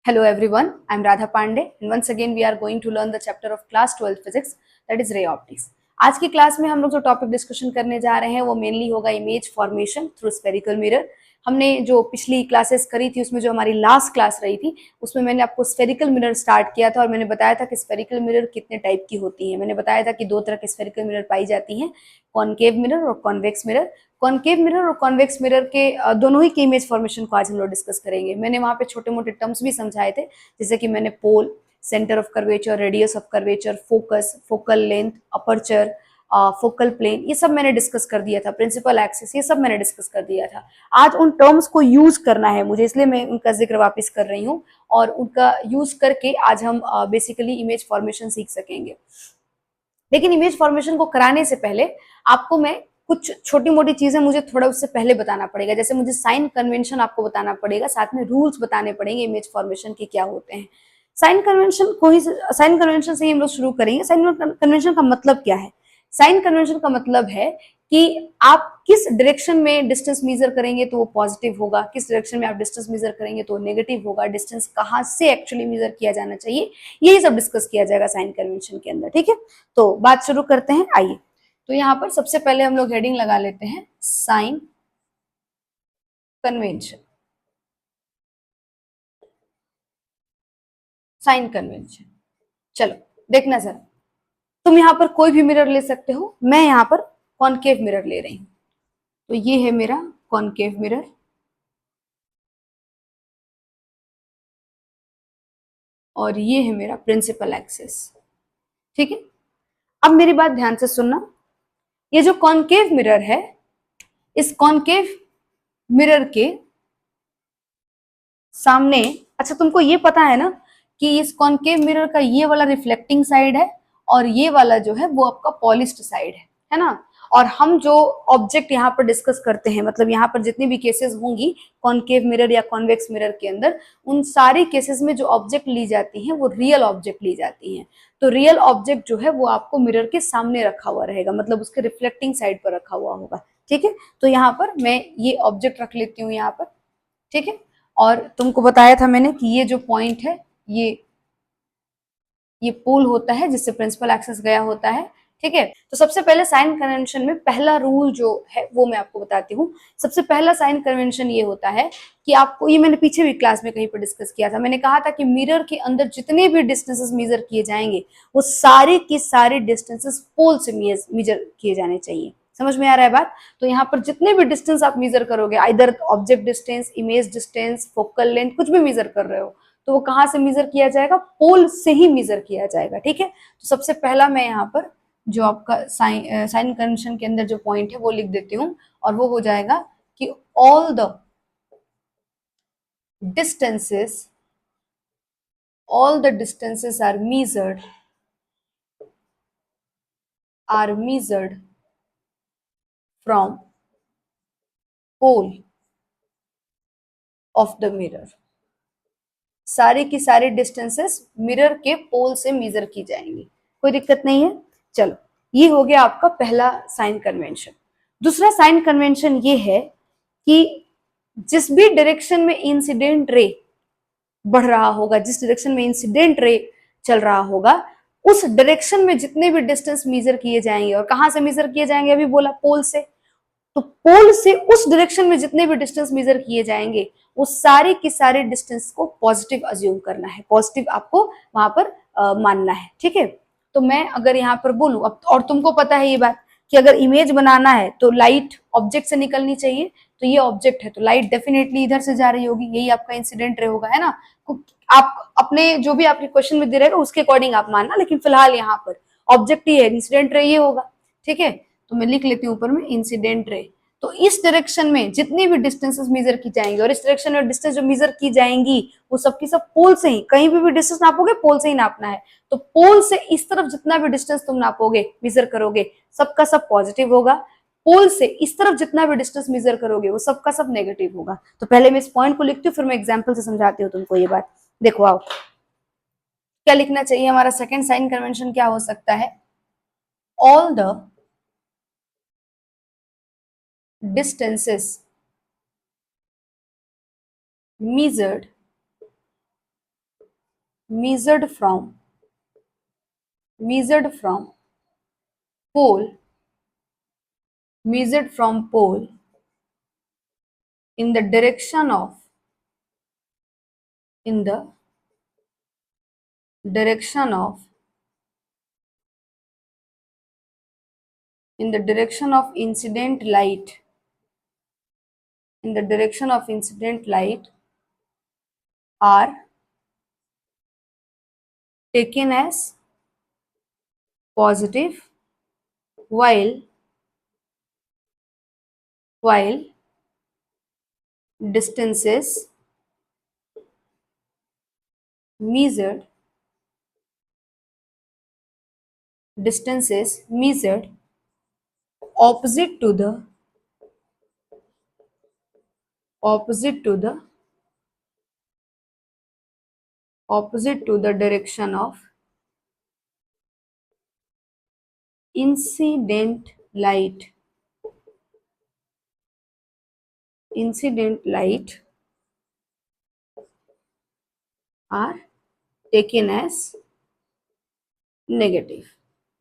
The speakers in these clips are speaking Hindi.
Hello everyone, I am Radha Pandey and once again we are going to learn the chapter of class 12 physics that is ray optics. आज की क्लास में हम लोग जो टॉपिक डिस्कशन करने जा रहे हैं वो मेनली होगा image formation through spherical mirror. हमने जो पिछली क्लासेस करी थी उसमें जो हमारी लास्ट क्लास रही थी उसमें मैंने आपको स्फेरिकल मिरर स्टार्ट किया था और मैंने बताया था कि स्फेरिकल मिरर कितने टाइप की होती है। मैंने बताया था कि दो तरह के स्फेरिकल मिरर पाई जाती हैं, कॉनकेव मिरर और कॉन्वेक्स मिरर। कॉनकेव मिरर और कॉन्वेक्स मिरर के दोनों ही की इमेज फॉर्मेशन को आज हम लोग डिस्कस करेंगे। मैंने वहां पे छोटे मोटे टर्म्स भी समझाए थे, जैसे कि मैंने pole, centre of curvature, radius of curvature, focus, focal length, aperture, focal plane, ये सब मैंने डिस्कस कर दिया था। प्रिंसिपल एक्सिस, ये सब मैंने डिस्कस कर दिया था। आज उन टर्म्स को यूज करना है मुझे, इसलिए मैं उनका जिक्र वापस कर रही हूँ और उनका यूज करके आज हम बेसिकली इमेज फॉर्मेशन सीख सकेंगे। लेकिन इमेज फॉर्मेशन को कराने से पहले आपको मैं कुछ छोटी मोटी चीजें मुझे थोड़ा उससे पहले बताना पड़ेगा। जैसे मुझे साइन कन्वेंशन आपको बताना पड़ेगा, साथ में रूल्स बताने पड़ेंगे इमेज फॉर्मेशन के क्या होते हैं। साइन कन्वेंशन से ही हम लोग शुरू करेंगे। साइन कन्वेंशन का मतलब क्या है? साइन कन्वेंशन का मतलब है कि आप किस डायरेक्शन में डिस्टेंस मेजर करेंगे तो वो पॉजिटिव होगा, किस डायरेक्शन में आप डिस्टेंस मेजर करेंगे तो वो नेगेटिव होगा, डिस्टेंस कहाँ से एक्चुअली मेजर किया जाना चाहिए, यही सब डिस्कस किया जाएगा साइन कन्वेंशन के अंदर। ठीक है, तो बात शुरू करते हैं। आइए, तो यहाँ पर सबसे पहले हम लोग हेडिंग लगा लेते हैं साइन कन्वेंशन। साइन कन्वेंशन, चलो देखना सर, तुम यहाँ पर कोई भी मिरर ले सकते हो। मैं यहाँ पर कॉनकेव मिरर ले रही हूँ, तो ये है मेरा कॉनकेव मिरर और ये है मेरा प्रिंसिपल एक्सिस। ठीक है, अब मेरी बात ध्यान से सुनना। ये जो कॉनकेव मिरर है, इस कॉनकेव मिरर के सामने, अच्छा तुमको ये पता है ना कि इस कॉनकेव मिरर का ये वाला रिफ्लेक्टिंग साइड है और ये वाला जो है वो आपका पॉलिश्ड साइड है ना। और हम जो ऑब्जेक्ट यहाँ पर डिस्कस करते हैं, मतलब यहाँ पर जितनी भी केसेस होंगी कॉनकेव मिरर या कॉन्वेक्स मिरर के अंदर, उन सारी केसेस में जो ऑब्जेक्ट ली जाती हैं वो रियल ऑब्जेक्ट ली जाती हैं। तो रियल ऑब्जेक्ट जो है वो आपको मिरर के सामने रखा हुआ रहेगा, मतलब उसके रिफ्लेक्टिंग साइड पर रखा हुआ होगा। ठीक है, तो यहाँ पर मैं ये ऑब्जेक्ट रख लेती हूँ यहाँ पर। ठीक है, और तुमको बताया था मैंने कि ये जो पॉइंट है ये पोल होता है जिससे प्रिंसिपल एक्सिस गया होता है। ठीक है, तो सबसे पहले साइन कन्वेंशन में पहला रूल जो है वो मैं आपको बताती हूँ। सबसे पहला साइन कन्वेंशन ये होता है कि आपको, ये मैंने पीछे भी क्लास में कहीं पर डिस्कस किया था, मैंने कहा था कि मिरर के अंदर जितने भी डिस्टेंसेस मेजर किए जाएंगे वो सारे के सारे डिस्टेंसेस पोल से मेजर किए जाने चाहिए। समझ में आ रहा है बात? तो यहाँ पर जितने भी डिस्टेंस आप मेजर करोगे, either object distance, image distance, focal length, कुछ भी मेजर कर रहे हो, तो वो कहाँ से मेजर किया जाएगा? पोल से ही मेजर किया जाएगा। ठीक है, तो सबसे पहला मैं यहाँ पर जो आपका साइन कन्वेंशन के अंदर जो पॉइंट है वो लिख देती हूँ और वो हो जाएगा कि all the distances are measured from pole of the mirror। सारे की सारी डिस्टेंसेस मिरर के पोल से मेजर की जाएंगी, कोई दिक्कत नहीं है। चलो, ये हो गया आपका पहला साइन कन्वेंशन। दूसरा साइन कन्वेंशन ये है कि जिस भी डायरेक्शन में इंसिडेंट रे बढ़ रहा होगा, जिस डायरेक्शन में इंसिडेंट रे चल रहा होगा, उस डायरेक्शन में जितने भी डिस्टेंस मेजर किए जाएंगे, और कहां से मेजर किए जाएंगे? अभी बोला पोल से, तो पोल से उस डायरेक्शन में जितने भी डिस्टेंस मेजर किए जाएंगे वो सारे के सारे डिस्टेंस को पॉजिटिव अज्यूम करना है, पॉजिटिव आपको वहां पर मानना है। ठीक है, तो मैं अगर यहाँ पर बोलूं अब, और तुमको पता है ये बात कि अगर इमेज बनाना है तो लाइट ऑब्जेक्ट से निकलनी चाहिए, तो ये ऑब्जेक्ट है तो लाइट डेफिनेटली इधर से जा रही होगी, यही आपका इंसिडेंट रे होगा, है ना। आप अपने जो भी आपके क्वेश्चन में दे रहेगा उसके अकॉर्डिंग आप मानना, लेकिन फिलहाल यहाँ पर ऑब्जेक्ट ही है, इंसिडेंट रे ये होगा। ठीक है, तो मैं लिख लेती हूँ ऊपर में इंसिडेंट रे। तो इस डायरेक्शन में जितनी भी डिस्टेंसेस मेजर की जाएंगी, और इस डायरेक्शन में डिस्टेंस जो मेजर की जाएंगी वो सबकी सब पोल से ही, कहीं भी डिस्टेंस नापोगे पोल से ही नापना है। तो पोल से इस तरफ जितना भी डिस्टेंस तुम नापोगे, मेजर करोगे, सबका सब पॉजिटिव होगा। पोल से इस तरफ जितना भी डिस्टेंस मेजर करोगे वो सबका सब नेगेटिव होगा। तो पहले मैं इस पॉइंट को लिखती हूँ, फिर मैं एग्जाम्पल से समझाती हूँ तुमको ये बात। देखो आओ, क्या लिखना चाहिए? हमारा सेकेंड साइन कन्वेंशन क्या हो सकता है? All the distances measured measured from pole, measured from pole in the direction of, in the direction of, in the direction of incident light, in the direction of incident light are taken as positive, while distances measured, distances measured opposite to the, opposite to the, opposite to the direction of incident light, incident light are taken as negative.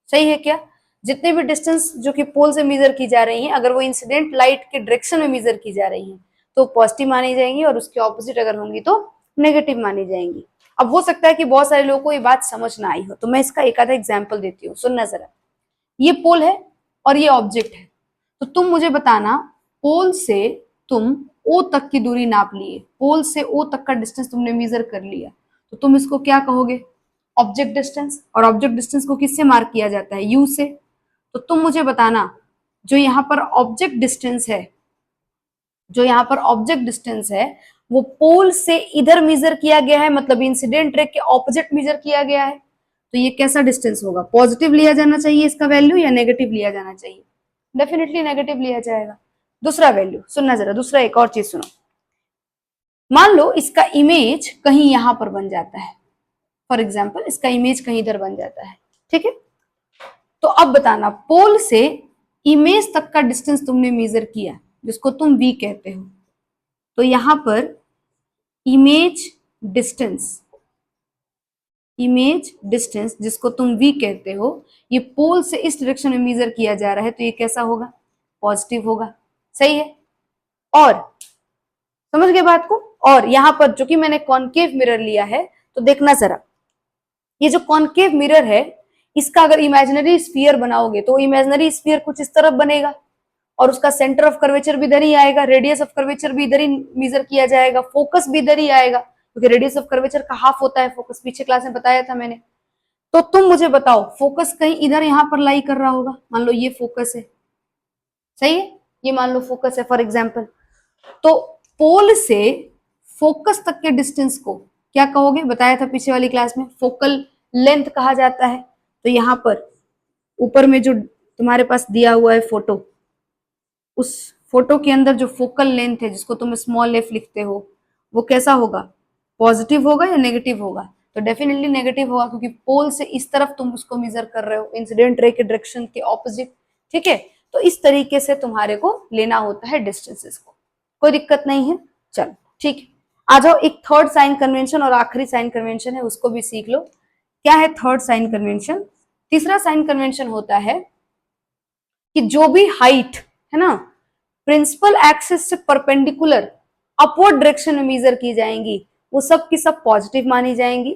सही है क्या? जितने भी डिस्टेंस जो कि पोल से मेजर की जा रही हैं, अगर वो इंसिडेंट लाइट के डायरेक्शन में मेजर की जा रही हैं तो पॉजिटिव मानी जाएंगी, और उसके ऑपोजिट अगर होंगी तो नेगेटिव मानी जाएंगी। अब हो सकता है कि बहुत सारे लोगों को ये बात समझ ना आई हो, तो मैं इसका एक आधा एग्जाम्पल देती हूँ, सुनना जरा। ये पोल है और ये ऑब्जेक्ट है, तो तुम मुझे बताना, पोल से तुम ओ तक की दूरी नाप लिए, पोल से ओ तक का डिस्टेंस तुमने मेजर कर लिया, तो तुम इसको क्या कहोगे? Object distance. और ऑब्जेक्ट डिस्टेंस को किससे मार्क किया जाता है? यू से। तो तुम मुझे बताना, जो यहाँ पर ऑब्जेक्ट डिस्टेंस है, जो यहाँ पर ऑब्जेक्ट डिस्टेंस है, वो पोल से इधर मेजर किया गया है, मतलब इंसिडेंट रे के ऑपोजिट मेजर किया गया है, तो ये कैसा डिस्टेंस होगा? पॉजिटिव लिया जाना चाहिए इसका वैल्यू, या नेगेटिव लिया जाना चाहिए? डेफिनेटली नेगेटिव लिया जाएगा। दूसरा वैल्यू सुनना जरा, दूसरा एक और चीज सुनो। मान लो इसका इमेज कहीं यहां पर बन जाता है, फॉर एग्जाम्पल इसका इमेज कहीं इधर बन जाता है, ठीक है? तो अब बताना, पोल से इमेज तक का डिस्टेंस तुमने मेजर किया, जिसको तुम वी कहते हो, तो यहां पर इमेज डिस्टेंस, इमेज डिस्टेंस जिसको तुम वी कहते हो, ये पोल से इस डायरेक्शन में मेजर किया जा रहा है, तो ये कैसा होगा? पॉजिटिव होगा। सही है? और समझ गए बात को? और यहां पर जो कि मैंने कॉनकेव मिरर लिया है, तो देखना जरा, ये जो कॉनकेव मिरर है, इसका अगर इमेजिनरी स्फीयर बनाओगे तो इमेजिनरी स्फीयर कुछ इस तरफ बनेगा, और उसका सेंटर ऑफ कर्वेचर भी इधर ही आएगा, रेडियस ऑफ कर्वेचर भी इधर ही मेजर किया जाएगा, फोकस भी इधर ही आएगा, क्योंकि रेडियस ऑफ कर्वेचर का हाफ होता है फोकस, पीछे क्लास में बताया था मैंने। तो तुम मुझे बताओ, फोकस कहीं इधर यहां पर लाई कर रहा होगा, मान लो ये फोकस है, सही है? ये मान लो फोकस है फॉर एग्जाम्पल, तो पोल से फोकस तक के डिस्टेंस को क्या कहोगे? बताया था पिछले वाली क्लास में, फोकल लेंथ कहा जाता है। तो यहां पर ऊपर में जो तुम्हारे पास दिया हुआ है फोटो, उस फोटो के अंदर जो फोकल लेंथ है, जिसको तुम स्मॉल एफ लिखते हो, वो कैसा होगा? पॉजिटिव होगा या नेगेटिव होगा? तो डेफिनेटली नेगेटिव होगा, क्योंकि पोल से इस तरफ तुम उसको मेजर कर रहे हो, इंसिडेंट रे के डायरेक्शन के ऑपोजिट। ठीक है? तो इस तरीके से तुम्हारे को लेना होता है डिस्टेंसेस को, कोई दिक्कत नहीं है। चलो ठीक है, आ जाओ, एक थर्ड साइन कन्वेंशन और आखिरी साइन कन्वेंशन है, उसको भी सीख लो। क्या है थर्ड साइन कन्वेंशन? तीसरा साइन कन्वेंशन होता है कि जो भी हाइट है ना, प्रिंसिपल एक्सिस से परपेंडिकुलर अपवर्ड डायरेक्शन में मेजर की जाएंगी, वो सब की सब पॉजिटिव मानी जाएंगी,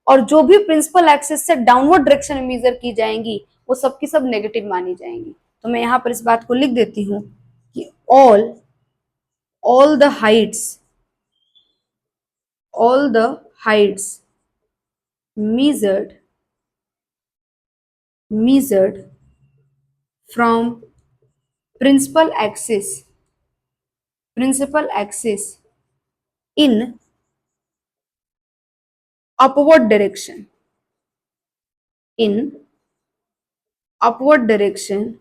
और जो भी प्रिंसिपल एक्सिस से डाउनवर्ड डायरेक्शन में मेजर की जाएंगी, वो सब की सब नेगेटिव मानी जाएंगी। तो मैं यहां पर इस बात को लिख देती हूं कि all the heights, all the heights measured from principal axis in upward direction, in upward direction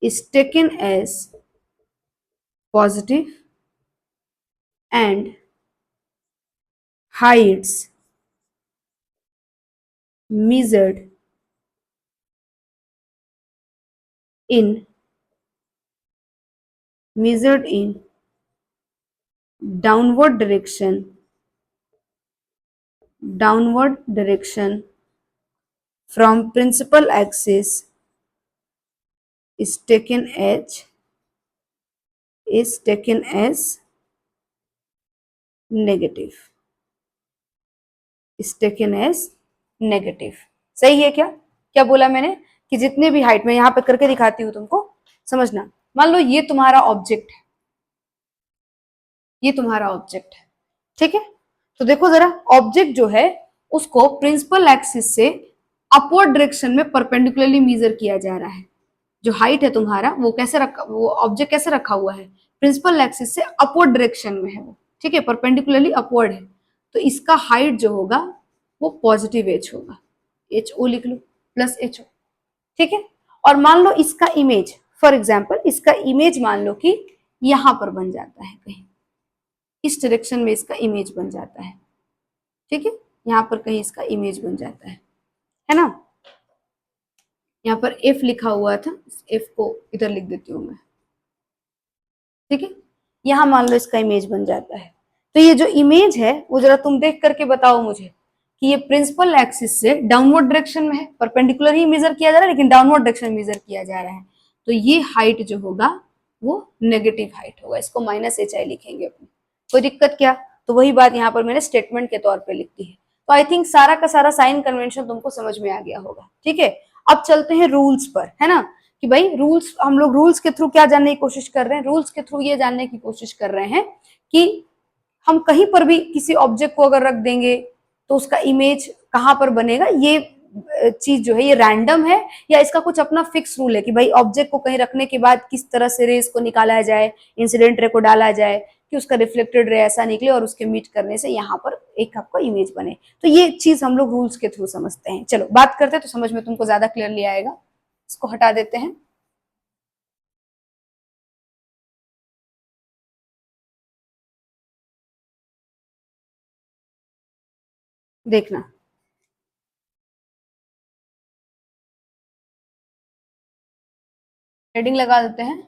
is taken as positive, and heights measured in downward direction downward direction from principal axis is taken as negative, is taken as negative। सही है क्या? क्या बोला मैंने कि जितने भी हाइट में यहां पे करके दिखाती हूं तुमको समझना। मान लो ये तुम्हारा ऑब्जेक्ट है, ये तुम्हारा ऑब्जेक्ट है, ठीक है। तो देखो जरा, ऑब्जेक्ट जो है उसको प्रिंसिपल एक्सिस से अपवर्ड डायरेक्शन में परपेंडिकुलरली मेजर किया जा रहा है। जो हाइट है तुम्हारा वो कैसे रखा, वो ऑब्जेक्ट कैसे रखा हुआ है, प्रिंसिपल एक्सिस से अपवर्ड डायरेक्शन में है वो, ठीक है, परपेंडिकुलरली अपवर्ड है। तो इसका हाइट जो होगा वो पॉजिटिव एच होगा, एच ओ लिख लो प्लस एच ओ, ठीक है। और मान लो इसका इमेज, फॉर एग्जाम्पल इसका इमेज मान लो कि यहां पर बन जाता है, कहीं इस डायरेक्शन में इसका इमेज बन जाता है, ठीक है, यहां पर कहीं इसका इमेज बन जाता है ना। यहाँ पर एफ लिखा हुआ था, एफ को इधर लिख देती हूँ मैं, ठीक है। यहाँ मान लो इसका इमेज बन जाता है। तो ये जो इमेज है वो जरा तुम देख करके बताओ मुझे कि ये प्रिंसिपल एक्सिस से डाउनवर्ड डायरेक्शन में है, परपेंडिकुलर ही मेजर किया जा रहा है लेकिन डाउनवर्ड डायरेक्शन में मेजर किया जा रहा है। तो ये हाइट जो होगा वो नेगेटिव हाइट होगा, इसको माइनस एच आई लिखेंगे अपने। कोई दिक्कत क्या? तो वही बात यहाँ पर मैंने स्टेटमेंट के तौर पर लिख दी है। तो आई थिंक सारा का सारा साइन कन्वेंशन तुमको समझ में आ गया होगा, ठीक है। अब चलते हैं रूल्स पर, है ना, कि भाई रूल्स, हम लोग रूल्स के थ्रू क्या जानने की कोशिश कर रहे हैं, रूल्स के थ्रू ये जानने की कोशिश कर रहे हैं कि हम कहीं पर भी किसी ऑब्जेक्ट को अगर रख देंगे तो उसका इमेज कहाँ पर बनेगा। ये चीज जो है ये रैंडम है या इसका कुछ अपना फिक्स रूल है कि भाई ऑब्जेक्ट को कहीं रखने के बाद किस तरह से रेस को निकाला जाए, इंसिडेंट रे को डाला जाए कि उसका रिफ्लेक्टेड रे ऐसा निकले और उसके मीट करने से यहाँ पर एक आपका इमेज बने। तो ये चीज हम लोग रूल्स के थ्रू समझते हैं। चलो बात करते हैं तो समझ में तुमको ज्यादा क्लियरली आएगा। इसको हटा देते हैं। देखना, हेडिंग लगा देते हैं,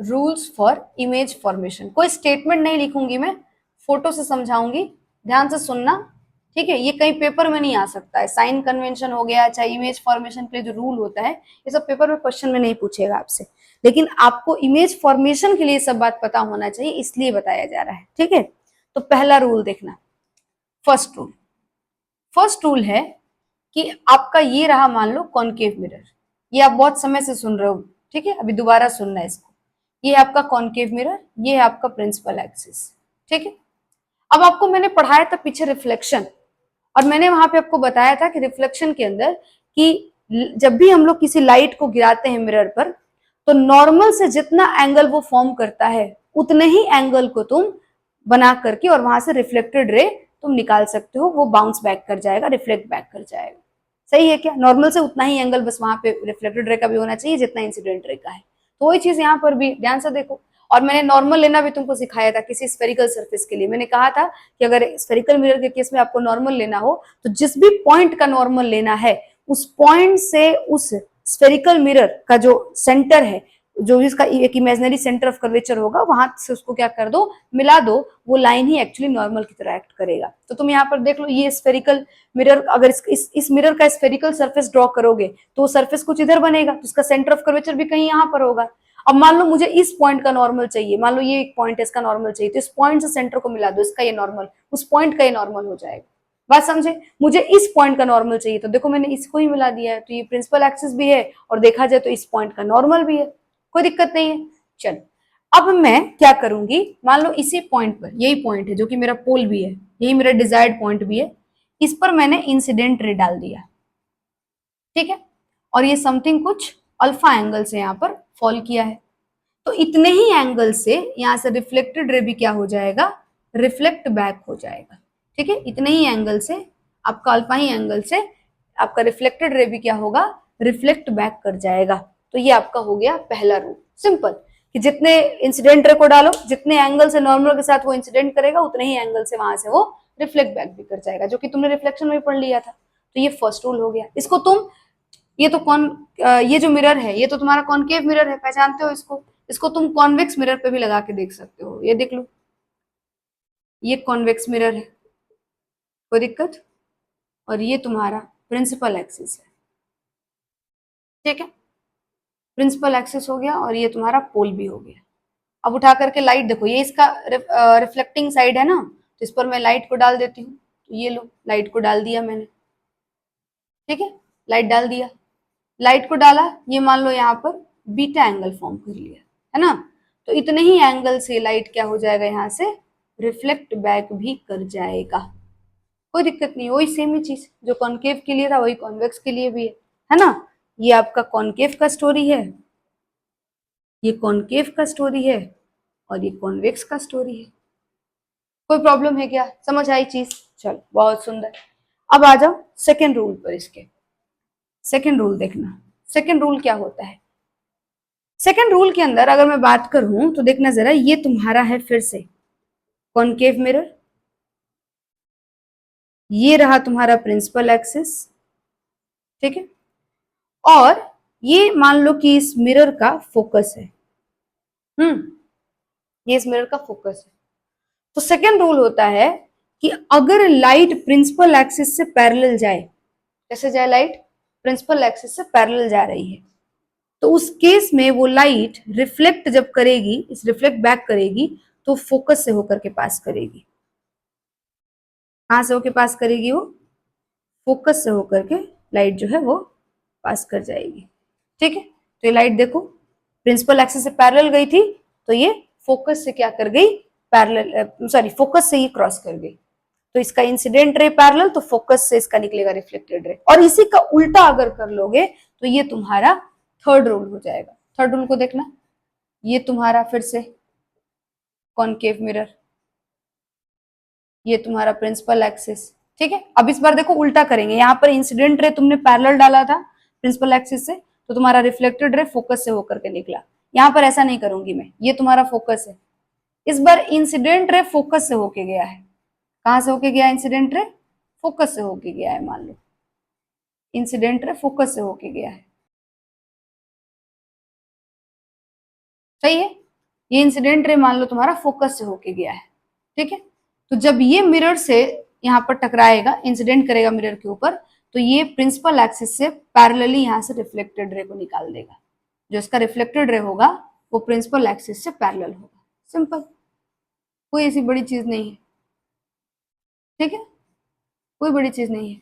रूल्स फॉर इमेज फॉर्मेशन। कोई स्टेटमेंट नहीं लिखूंगी मैं, फोटो से समझाऊंगी, ध्यान से सुनना, ठीक है। ये कहीं पेपर में नहीं आ सकता है, साइन कन्वेंशन हो गया चाहे इमेज फॉर्मेशन के लिए जो रूल होता है ये सब पेपर में क्वेश्चन में नहीं पूछेगा आपसे, लेकिन आपको इमेज फॉर्मेशन के लिए सब बात पता होना चाहिए, इसलिए बताया जा रहा है, ठीक है। तो पहला रूल देखना, फर्स्ट रूल, फर्स्ट रूल है कि आपका ये रहा मान लो कॉनकेव मिरर, ये आप बहुत समय से सुन रहे हो, ठीक है, अभी दोबारा सुनना है इसको। ये है आपका कॉनकेव मिरर, ये है आपका प्रिंसिपल एक्सिस, ठीक है। अब आपको मैंने पढ़ाया था पीछे रिफ्लेक्शन, और मैंने वहां पे आपको बताया था कि रिफ्लेक्शन के अंदर कि जब भी हम लोग किसी लाइट को गिराते हैं मिरर पर तो नॉर्मल से जितना एंगल वो फॉर्म करता है उतने ही एंगल को तुम बना करके और वहां से रिफ्लेक्टेड रे तुम निकाल सकते हो, वो बाउंस बैक कर जाएगा, रिफ्लेक्ट बैक कर जाएगा। सही है क्या? नॉर्मल से उतना ही एंगल बस वहां पे रिफ्लेक्टेड रे का भी होना चाहिए जितना इंसिडेंट रे का है। तो वही चीज यहाँ पर भी ध्यान से देखो। और मैंने नॉर्मल लेना भी तुमको सिखाया था किसी स्फेरिकल सरफेस के लिए। मैंने कहा था कि अगर स्फेरिकल मिरर के केस में आपको नॉर्मल लेना हो तो जिस भी पॉइंट का नॉर्मल लेना है उस पॉइंट से उस स्फेरिकल मिरर का जो सेंटर है, जो इसका एक इमेजिनरी सेंटर ऑफ कर्वेचर होगा, वहां से उसको क्या कर दो, मिला दो, वो लाइन ही एक्चुअली नॉर्मल की तरह एक्ट करेगा। तो तुम यहाँ पर देख लो, ये स्फेरिकल मिरर, अगर इस मिरर का स्फेरिकल सरफेस ड्रॉ करोगे तो सरफेस कुछ इधर बनेगा, तो इसका सेंटर ऑफ कर्वेचर भी कहीं यहाँ पर होगा। अब मान लो मुझे इस पॉइंट का नॉर्मल चाहिए, मान लो ये एक पॉइंट है, इसका नॉर्मल चाहिए, तो इस पॉइंट से सेंटर को मिला दो, इसका ये नॉर्मल उस पॉइंट का ये नॉर्मल हो जाएगा। बात समझे? मुझे इस पॉइंट का नॉर्मल चाहिए तो देखो मैंने इसको ही मिला दिया है, तो ये प्रिंसिपल एक्सिस भी है और देखा जाए तो इस पॉइंट का नॉर्मल भी है, कोई दिक्कत नहीं है। चल, अब मैं क्या करूंगी, मान लो इसी पॉइंट पर, यही पॉइंट है जो कि मेरा पोल भी है, यही मेरा डिजायर्ड पॉइंट भी है, इस पर मैंने इंसिडेंट रे डाल दिया, ठीक है, और ये समथिंग कुछ अल्फा एंगल से यहाँ पर फॉल किया है। तो इतने ही एंगल से यहाँ से रिफ्लेक्टेड रे भी क्या हो जाएगा, रिफ्लेक्ट बैक हो जाएगा, ठीक है। इतने ही एंगल से, आपका अल्फा ही एंगल से आपका रिफ्लेक्टेड रे भी क्या होगा, रिफ्लेक्ट बैक कर जाएगा। तो ये आपका हो गया पहला रूल, सिंपल, कि जितने इंसिडेंट रे को डालो, जितने एंगल से नॉर्मल के साथ वो इंसिडेंट करेगा उतने ही एंगल से वहां से वो रिफ्लेक्ट बैक भी कर जाएगा, जो कि तुमने रिफ्लेक्शन में पढ़ लिया था। तो ये फर्स्ट रूल हो गया। इसको तुम, ये तो कौन, ये जो मिरर है ये तो तुम्हारा कॉनकेव मिरर है, पहचानते हो इसको। इसको तुम कॉन्वेक्स मिरर पे भी लगा के देख सकते हो, ये देख लो, ये कॉन्वेक्स मिरर है, कोई दिक्कत? और ये तुम्हारा प्रिंसिपल एक्सिस है, ठीक है, प्रिंसिपल एक्सिस हो गया और ये तुम्हारा पोल भी हो गया। अब उठा करके लाइट देखो, ये इसका रिफ्लेक्टिंग साइड है ना, तो इस पर मैं लाइट को डाल देती हूँ। तो ये लो, लाइट को डाल दिया मैंने, ठीक है, लाइट डाल दिया। लाइट को डाला, ये मान लो यहाँ पर बीटा एंगल फॉर्म कर लिया, है ना। तो इतने ही एंगल से लाइट क्या हो जाएगा, यहाँ से रिफ्लेक्ट बैक भी कर जाएगा, कोई दिक्कत नहीं। वही सेम ही चीज जो कॉन्केव के लिए था वही कॉन्वेक्स के लिए भी है ना। ये आपका कॉन्केव का स्टोरी है, ये कॉन्केव का स्टोरी है, और ये कॉन्वेक्स का स्टोरी है। कोई प्रॉब्लम है क्या? समझ आई चीज? चलो बहुत सुंदर। अब आ जाओ सेकेंड रूल पर। इसके सेकेंड रूल देखना, सेकेंड रूल क्या होता है। सेकेंड रूल के अंदर अगर मैं बात करूं तो देखना जरा, ये तुम्हारा है फिर से कॉन्केव मिरर, ये रहा तुम्हारा प्रिंसिपल एक्सिस, ठीक है, और ये मान लो कि इस मिरर का फोकस है। ये इस मिरर का फोकस है। तो सेकेंड रूल होता है कि अगर लाइट प्रिंसिपल एक्सिस से पैरेलल जाए, कैसे जाए लाइट? प्रिंसिपल एक्सिस से पैरेलल जा रही है, तो उस केस में वो लाइट रिफ्लेक्ट जब करेगी, इस रिफ्लेक्ट बैक करेगी, तो फोकस से होकर के पास करेगी। कहां से होकर पास करेगी? वो फोकस से होकर के लाइट जो है वो पास कर जाएगी, ठीक है। तो ये लाइट देखो प्रिंसिपल एक्सिस से पैरेलल गई थी, तो ये फोकस से क्या कर गई? पैरेलल, सॉरी, फोकस से ये क्रॉस कर गई। तो इसका इंसिडेंट रे पैरेलल, तो फोकस से इसका निकलेगा रिफ्लेक्टेड रे। और इसी का उल्टा अगर कर लोगे तो ये तुम्हारा थर्ड रूल हो जाएगा। थर्ड रूल को देखना, ये तुम्हारा फिर से कॉनकेव मिरर, ये तुम्हारा प्रिंसिपल एक्सिस, ठीक है। अब इस बार देखो उल्टा करेंगे, यहाँ पर इंसिडेंट रे तुमने पैरेलल डाला था प्रिंसिपल एक्सिस से, तो तुम्हारा रिफ्लेक्टेड रे फोकस से होकर के निकला। यहाँ पर ऐसा नहीं करूंगी मैं, ये तुम्हारा फोकस है। इस बार इंसिडेंट रे फोकस से होके गया है। कहां से होके गया? इंसिडेंट रे फोकस से होके गया है, मान लो इंसिडेंट रे फोकस से होके गया है, सही है। ये इंसिडेंट रे मान लो तुम्हारा फोकस से होके गया है, ठीक है। तो जब ये मिरर से यहाँ पर टकराएगा, इंसिडेंट करेगा मिरर के ऊपर, तो ये प्रिंसिपल एक्सिस से पैरेलली यहाँ से रिफ्लेक्टेड रे को निकाल देगा। जो इसका रिफ्लेक्टेड रे होगा वो प्रिंसिपल एक्सिस से पैरेलल होगा। सिंपल, कोई ऐसी बड़ी चीज नहीं है, ठीक है, कोई बड़ी चीज नहीं है।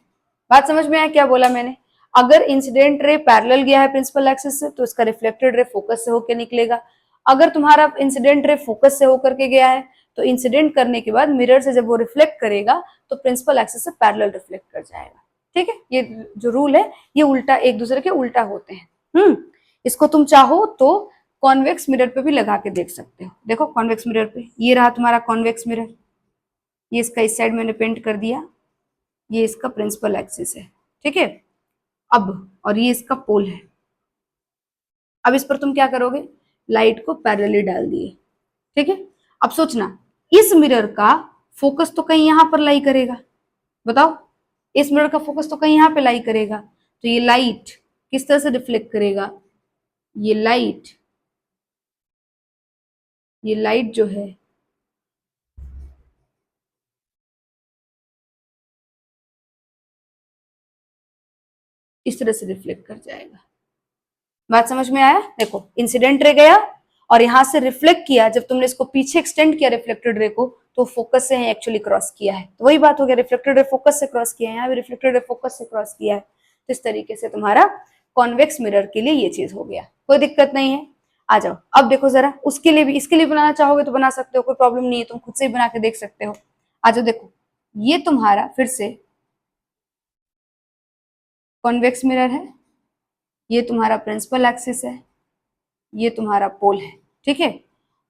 बात समझ में आया क्या बोला मैंने? अगर इंसिडेंट रे पैरेलल गया है प्रिंसिपल एक्सिस से, तो इसका रिफ्लेक्टेड रे फोकस से होकर निकलेगा। अगर तुम्हारा इंसिडेंट रे फोकस से होकर के गया है, तो इंसिडेंट करने के बाद मिरर से जब वो रिफ्लेक्ट करेगा तो प्रिंसिपल एक्सिस से पैरेलल रिफ्लेक्ट कर जाएगा, ठीक है। ये जो रूल है ये उल्टा, एक दूसरे के उल्टा होते हैं। इसको तुम चाहो तो कॉन्वेक्स मिरर पे भी लगा के देख सकते हो। देखो कॉन्वेक्स मिरर पे, ये रहा तुम्हारा कॉन्वेक्स मिरर, ये इसका इस साइड मैंने पेंट कर दिया, ये इसका प्रिंसिपल एक्सिस है, ठीक है। अब और ये इसका पोल है। अब इस पर तुम क्या करोगे? लाइट को पैरेलली डाल दिए, ठीक है। अब सोचना, इस मिरर का फोकस तो कहीं यहां पर लाई करेगा, बताओ, इस मिरर का फोकस तो कहीं यहां पे लाई करेगा। तो ये लाइट किस तरह से रिफ्लेक्ट करेगा? ये लाइट जो है इस तरह से रिफ्लेक्ट कर जाएगा। बात समझ में आया? देखो इंसिडेंट रे गया और यहां से रिफ्लेक्ट किया, जब तुमने इसको पीछे एक्सटेंड किया रिफ्लेक्टेड रे को, तो फोकस से एक्चुअली क्रॉस किया है। तो वही बात हो गया, रिफ्लेक्टेड रे फोकस से क्रॉस किया है, यहाँ भी रिफ्लेक्टेड रे फोकस से क्रॉस किया है। तो इस तरीके से तुम्हारा कॉन्वेक्स मिरर के लिए ये चीज हो गया, कोई दिक्कत नहीं है। आ जाओ अब देखो जरा, उसके लिए भी, इसके लिए बनाना चाहोगे तो बना सकते हो, कोई प्रॉब्लम नहीं है, तुम खुद से ही बना के देख सकते हो। आ जाओ देखो, ये तुम्हारा फिर से कॉन्वेक्स मिरर है, ये तुम्हारा प्रिंसिपल एक्सिस है, ये तुम्हारा पोल है, ठीक है,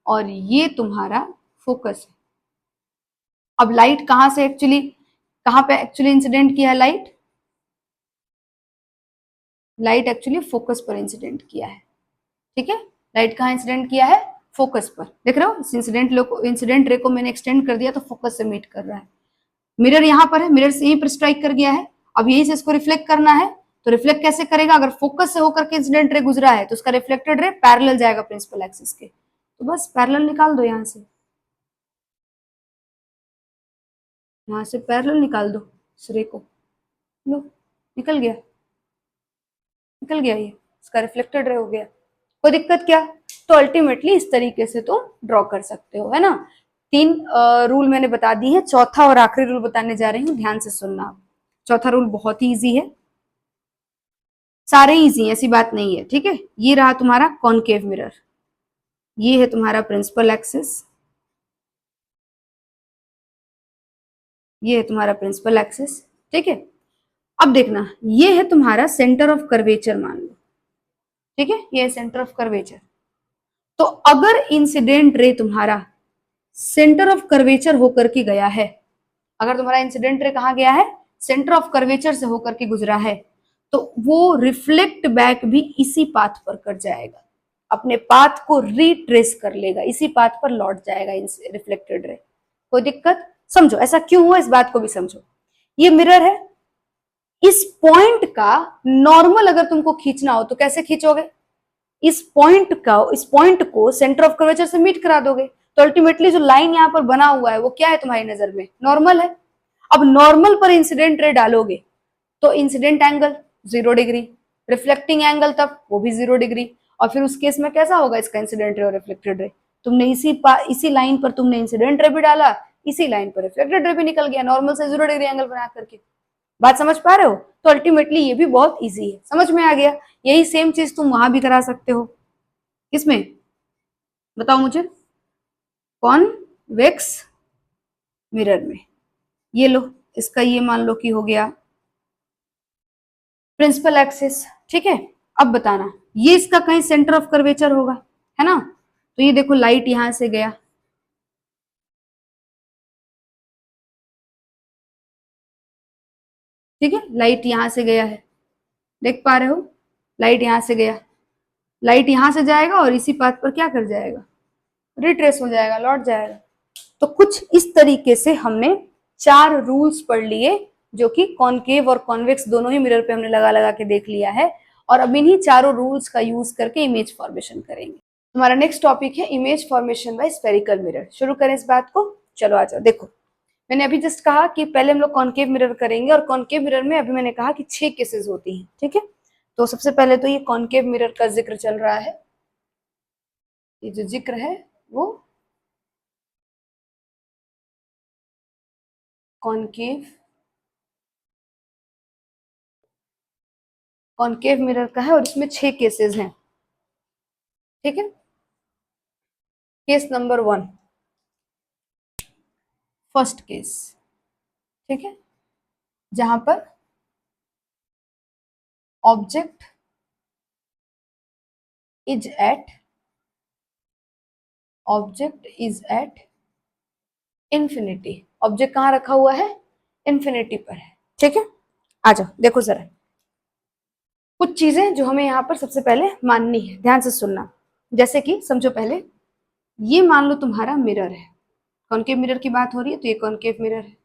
और ये तुम्हारा फोकस है। अब लाइट कहां से एक्चुअली, कहां पे एक्चुअली इंसिडेंट किया है? लाइट एक्चुअली फोकस पर इंसिडेंट किया है, ठीक है। लाइट कहां इंसिडेंट किया है? फोकस पर। देख रहे हो, इस इंसिडेंट रे को मैंने एक्सटेंड कर दिया तो फोकस से मीट कर रहा है। मिरर यहाँ पर है, मिरर से यहीं पर स्ट्राइक कर गया है, अब यहीं से इसको रिफ्लेक्ट करना है। तो रिफ्लेक्ट कैसे करेगा? अगर फोकस से होकर के इंसिडेंट रे गुजरा है तो उसका रिफ्लेक्टेड रे पैरेलल जाएगा प्रिंसिपल एक्सिस के, तो बस पैरेलल निकाल दो, यहां से पैरेलल निकाल दो। इस रे को, लो निकल गया, निकल गया, ये इसका रिफ्लेक्टेड रे हो गया। कोई दिक्कत क्या? तो अल्टीमेटली इस तरीके से तुम ड्रॉ कर सकते हो, है ना। 3 रूल मैंने बता दी है, चौथा और आखिरी रूल बताने जा रही हूँ, ध्यान से सुनना। चौथा रूल बहुत ही इजी है, सारे इजी है, ऐसी बात नहीं है, ठीक है। ये रहा तुम्हारा कॉनकेव मिरर, ये है तुम्हारा प्रिंसिपल एक्सिस, ये है तुम्हारा प्रिंसिपल एक्सिस, ठीक है। अब देखना, ये है तुम्हारा सेंटर ऑफ कर्वेचर मान लो, ठीक है, ये है सेंटर ऑफ कर्वेचर। तो अगर इंसिडेंट रे तुम्हारा सेंटर ऑफ कर्वेचर होकर के गया है, अगर तुम्हारा इंसिडेंट रे कहाँ गया है, सेंटर ऑफ कर्वेचर से होकर के गुजरा है, तो वो रिफ्लेक्ट बैक भी इसी पाथ पर कर जाएगा, अपने पाथ को रिट्रेस कर लेगा, इसी पाथ पर लौट जाएगा रिफ्लेक्टेड रे। कोई दिक्कत? समझो ऐसा क्यों हुआ, इस बात को भी समझो। ये मिरर है, इस पॉइंट का नॉर्मल अगर तुमको खींचना हो तो कैसे खींचोगे? इस पॉइंट को सेंटर ऑफ कर्वेचर से मीट करा दोगे, तो अल्टीमेटली जो लाइन यहाँ पर बना हुआ है वो क्या है तुम्हारी नजर में? नॉर्मल है। अब नॉर्मल पर इंसिडेंट रे डालोगे तो incident angle 0 degree, reflecting angle तब वो भी 0 डिग्री, और फिर उस केस में कैसा होगा इसका इंसिडेंट रे और रिफ्लेक्टेड रे? तुमने इसी लाइन पर तुमने इंसिडेंट रे भी डाला, इसी लाइन पर रिफ्लेक्टेड रे भी निकल गया, नॉर्मल से 0 डिग्री एंगल बना करके। बात समझ पा रहे हो? तो अल्टीमेटली ये भी बहुत इजी है, समझ में आ गया। यही सेम चीज तुम वहां भी करा सकते हो। किसमें बताओ मुझे? कॉन्वेक्स मिरर में। ये लो, इसका ये मान लो कि हो गया प्रिंसिपल एक्सिस, ठीक है। अब बताना, ये इसका कहीं सेंटर ऑफ कर्वेचर होगा, है ना। तो ये देखो लाइट यहां से गया, ठीक है, लाइट यहां से गया है, देख पा रहे हो, लाइट यहां से गया, लाइट यहां से जाएगा और इसी पाथ पर क्या कर जाएगा? रिट्रेस हो जाएगा, लौट जाएगा। तो कुछ इस तरीके से हमने 4 रूल्स पढ़ लिए, जो कि कॉनकेव और कॉन्वेक्स दोनों ही मिरर पे हमने लगा लगा के देख लिया है, और अब इन्हीं चारों रूल्स का यूज करके इमेज फॉर्मेशन करेंगे। हमारा नेक्स्ट टॉपिक है image formation by spherical mirror. शुरू करें इस बात को, चलो आ जाओ। देखो, मैंने अभी जस्ट कहा कि पहले हम लोग कॉनकेव मिरर करेंगे, और कॉनकेव मिरर में अभी मैंने कहा कि 6 केसेस होती हैं, ठीक है। तो सबसे पहले तो ये कॉनकेव मिरर का जिक्र चल रहा है, ये जो जिक्र है वो कॉनकेव मिरर का है, और इसमें 6 केसेस हैं, ठीक है। केस नंबर 1, फर्स्ट केस, ठीक है, जहां पर object is at infinity. Object कहां रखा हुआ है? इंफिनिटी पर है, ठीक है। आ जाओ, देखो जरा कुछ चीजें जो हमें यहाँ पर सबसे पहले माननी है, ध्यान से सुनना। जैसे कि समझो, पहले ये मान लो तुम्हारा मिरर है, कॉनकेव मिरर की बात हो रही है, तो ये कॉनकेव मिरर है,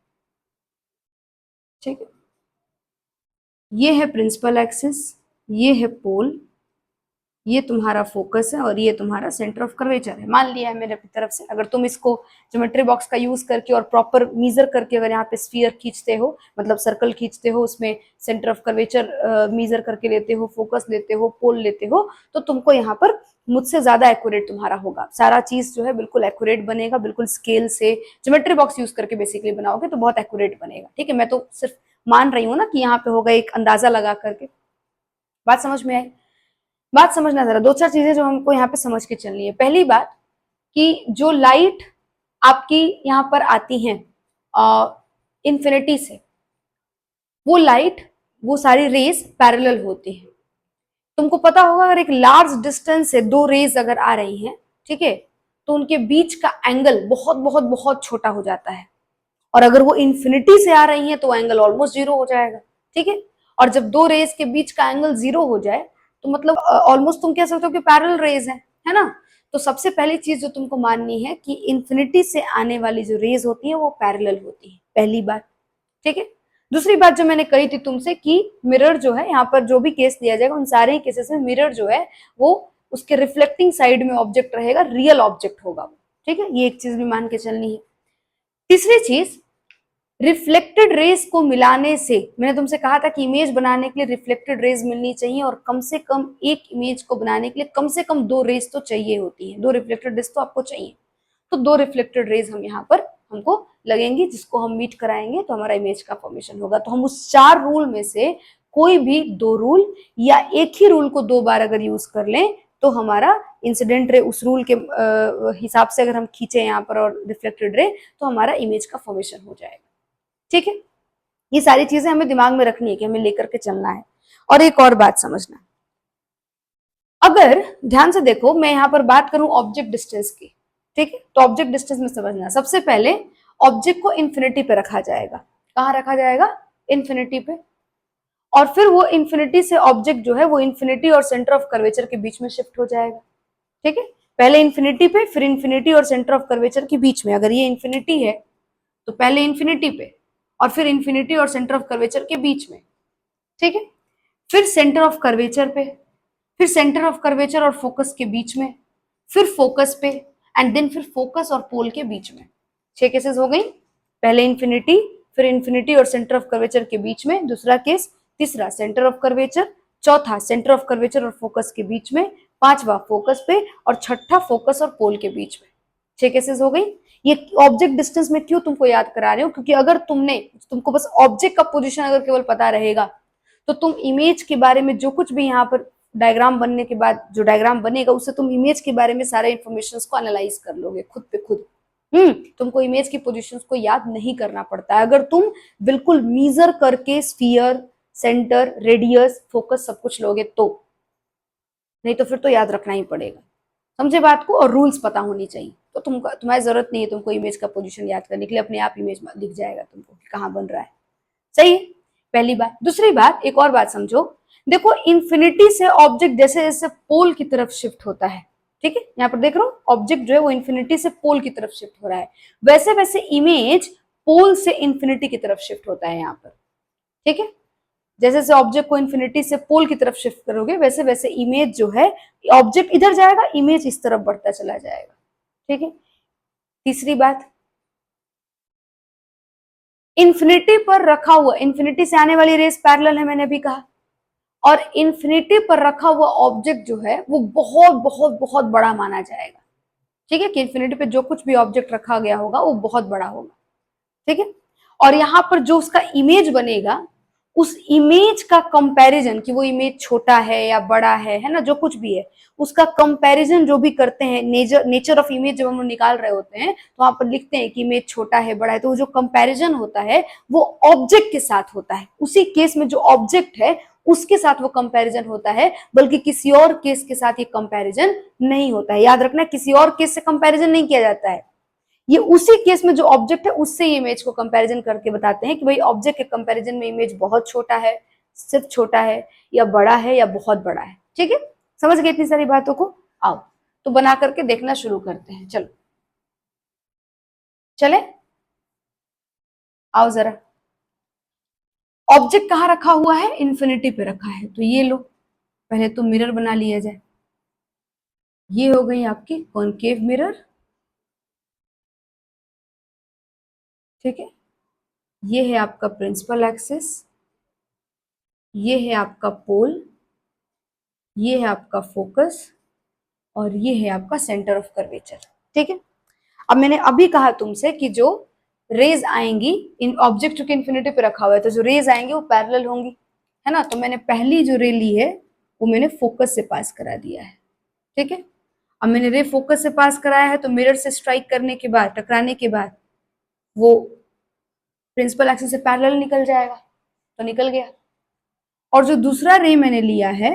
ठीक है। ये है प्रिंसिपल एक्सिस, ये है पोल, ये तुम्हारा फोकस है, और ये तुम्हारा सेंटर ऑफ कर्वेचर है। मान लिया है मेरे तरफ से। अगर तुम इसको ज्योमेट्री बॉक्स का यूज करके और प्रॉपर मीजर करके अगर यहाँ पे स्फीयर खींचते हो, मतलब सर्कल खींचते हो, उसमें सेंटर ऑफ कर्वेचर मीजर करके लेते हो, फोकस लेते हो, पोल लेते हो, तो तुमको यहाँ पर मुझसे ज्यादा एक्यूरेट तुम्हारा होगा, सारा चीज जो है बिल्कुल एक्यूरेट बनेगा, बिल्कुल स्केल से ज्योमेट्री बॉक्स यूज करके बेसिकली बनाओगे तो बहुत एक्यूरेट बनेगा, ठीक है। मैं तो सिर्फ मान रही हूँ ना कि यहाँ पे होगा, एक अंदाजा लगा करके। बात समझ में आई? बात समझना जरा, 2-4 चीजें जो हमको यहाँ पे समझ के चलनी है। पहली बात कि जो लाइट आपकी यहाँ पर आती है इन्फिनिटी से, वो लाइट, वो सारी रेस पैरेलल होती है। तुमको पता होगा, अगर एक लार्ज डिस्टेंस से 2 रेज अगर आ रही हैं, ठीक है, तो उनके बीच का एंगल बहुत बहुत बहुत छोटा हो जाता है, और अगर वो इन्फिनिटी से आ रही हैं तो एंगल ऑलमोस्ट 0 हो जाएगा, ठीक है। और जब 2 रेज के बीच का एंगल 0 हो जाए तो मतलब ऑलमोस्ट तुम कह सकते हो कि पैरेलल रेज है ना। तो सबसे पहली चीज जो तुमको माननी है कि इन्फिनिटी से आने वाली जो रेज होती है वो पैरेलल होती है, पहली बात, ठीक है। दूसरी बात जो मैंने कही थी तुमसे कि मिरर जो है, यहाँ पर जो भी केस दिया जाएगा उन सारे ही केसेस में मिरर जो है वो उसके रिफ्लेक्टिंग साइड में ऑब्जेक्ट रहेगा, रियल ऑब्जेक्ट होगा वो, ठीक है। ये एक चीज भी मान के चलनी है। तीसरी चीज, रिफ्लेक्टेड रेज को मिलाने से, मैंने तुमसे कहा था कि इमेज बनाने के लिए रिफ्लेक्टेड रेज मिलनी चाहिए और कम से कम एक इमेज को बनाने के लिए कम से कम 2 रेज तो चाहिए होती है, 2 रिफ्लेक्टेड रेज तो आपको चाहिए। तो 2 रिफ्लेक्टेड रेज हम यहाँ पर हमको लगेंगी, जिसको हम मीट कराएंगे तो हमारा इमेज का फॉर्मेशन होगा। तो हम उस 4 रूल में से कोई भी 2 रूल या एक ही रूल को 2 बार अगर यूज कर लें तो हमारा इंसिडेंट रे उस रूल के हिसाब से अगर हम खींचे यहाँ पर और रिफ्लेक्टेड रे तो हमारा इमेज का फॉर्मेशन हो जाएगा। ठीक है, ये सारी चीजें हमें दिमाग में रखनी है कि हमें लेकर के चलना है। और एक और बात समझना, अगर ध्यान से देखो मैं यहाँ पर बात करूं ऑब्जेक्ट डिस्टेंस की, ठीक है, तो ऑब्जेक्ट डिस्टेंस में समझना, सबसे पहले ऑब्जेक्ट को इन्फिनिटी पे रखा जाएगा। कहाँ रखा जाएगा? इन्फिनिटी पे। और फिर वो इन्फिनिटी से ऑब्जेक्ट जो है वो इन्फिनिटी और सेंटर ऑफ कर्वेचर के बीच में शिफ्ट हो जाएगा। ठीक है, पहले इन्फिनिटी पे, फिर इन्फिनिटी और सेंटर ऑफ कर्वेचर के बीच में। अगर ये इन्फिनिटी है तो पहले इन्फिनिटी पे और फिर इन्फिनिटी और सेंटर ऑफ कर्वेचर के बीच में। ठीक है, फिर सेंटर ऑफ कर्वेचर पे, फिर सेंटर ऑफ कर्वेचर और फोकस के बीच में, फिर फोकस पे, एंड देन फिर फोकस और पोल के बीच में। 6 केसेस हो गई, पहले इन्फिनिटी, फिर इन्फिनिटी और सेंटर ऑफ कर्वेचर के बीच में, दूसरा केस, तीसरा सेंटर ऑफ कर्वेचर, चौथा सेंटर ऑफ कर्वेचर और फोकस के बीच में, पांचवा फोकस पे और छठा फोकस और पोल के बीच में। 6 केसेस हो गई। ये ऑब्जेक्ट डिस्टेंस में क्यों तुमको याद करा रही हूँ, क्योंकि अगर तुमको बस ऑब्जेक्ट का पोजीशन अगर केवल पता रहेगा तो तुम इमेज के बारे में जो कुछ भी यहाँ पर डायग्राम बनने के बाद जो डायग्राम बनेगा उससे तुम इमेज के बारे में सारे इंफॉर्मेशन को एनालाइज कर लोगे खुद पे खुद। तुमको इमेज की पोजीशंस को याद नहीं करना पड़ता है अगर तुम बिल्कुल मीजर करके स्फीयर, सेंटर, रेडियस, फोकस सब कुछ लोगे तो, नहीं तो फिर तो याद रखना ही पड़ेगा। समझे बात को? और रूल्स पता होनी चाहिए। तो तुम्हारी जरूरत नहीं है तुमको इमेज का पोजीशन याद करने के लिए, अपने आप इमेज दिख जाएगा तुमको कि कहाँ बन रहा है। सही, पहली बात। दूसरी बात, एक और बात समझो, देखो इन्फिनिटी से ऑब्जेक्ट जैसे जैसे पोल की तरफ शिफ्ट होता है, ठीक है, यहाँ पर देख रहा हूँ ऑब्जेक्ट जो है वो इन्फिनिटी से पोल की तरफ शिफ्ट हो रहा है, वैसे वैसे इमेज पोल से इन्फिनिटी की तरफ शिफ्ट होता है यहाँ पर। ठीक है, जैसे जैसे ऑब्जेक्ट को इन्फिनिटी से पोल की तरफ शिफ्ट करोगे वैसे वैसे इमेज जो है, ऑब्जेक्ट इधर जाएगा, इमेज इस तरफ बढ़ता चला जाएगा। ठीक है, तीसरी बात, इन्फिनिटी पर रखा हुआ, इन्फिनिटी से आने वाली रेस पैरेलल है मैंने अभी कहा, और इन्फिनिटी पर रखा हुआ ऑब्जेक्ट जो है वो बहुत बहुत बहुत बड़ा माना जाएगा। ठीक है, कि इन्फिनिटी पे जो कुछ भी ऑब्जेक्ट रखा गया होगा वो बहुत बड़ा होगा। ठीक है, और यहाँ पर जो उसका इमेज बनेगा उस इमेज का कंपैरिजन, कि वो इमेज छोटा है या बड़ा है ना, जो कुछ भी है उसका कंपैरिजन जो भी करते हैं, नेचर ऑफ इमेज जब हम लोग निकाल रहे होते हैं तो वहां पर लिखते हैं कि इमेज छोटा है बड़ा है, तो वो जो कंपैरिजन होता है वो ऑब्जेक्ट के साथ होता है। उसी केस में जो ऑब्जेक्ट है उसके साथ वो कंपैरिजन होता है, बल्कि किसी और केस के साथ ये कंपैरिजन नहीं होता है। याद रखना, किसी और केस से कंपैरिजन नहीं किया जाता है, ये उसी केस में जो ऑब्जेक्ट है उससे ये इमेज को कंपैरिजन करके बताते हैं कि भाई ऑब्जेक्ट के कंपैरिजन में इमेज बहुत छोटा है, सिर्फ छोटा है, या बड़ा है, या बहुत बड़ा है। ठीक है, समझ गए इतनी सारी बातों को? आओ तो बना करके देखना शुरू करते हैं। चलो चले, आओ जरा। ऑब्जेक्ट कहाँ रखा हुआ है? इन्फिनिटी पे रखा है, तो ये लो पहले तो मिरर बना लिया जाए। ये हो गई आपकी कॉनकेव मिरर। ठीक है, ये है आपका प्रिंसिपल एक्सिस, ये है आपका पोल, ये है आपका फोकस, और ये है आपका सेंटर ऑफ कर्वेचर। ठीक है, अब मैंने अभी कहा तुमसे कि जो रेज आएंगी, इन ऑब्जेक्ट चूंकि इन्फिनिटी पे रखा हुआ है तो जो रेज आएंगी वो पैरेलल होंगी, है ना, तो मैंने पहली जो रे ली है वो मैंने फोकस से पास करा दिया है। ठीक है, अब मैंने रे फोकस से पास कराया है तो मिरर से स्ट्राइक करने के बाद, टकराने के बाद वो प्रिंसिपल एक्सिस से पैरेलल निकल जाएगा, तो निकल गया। और जो दूसरा रे मैंने लिया है,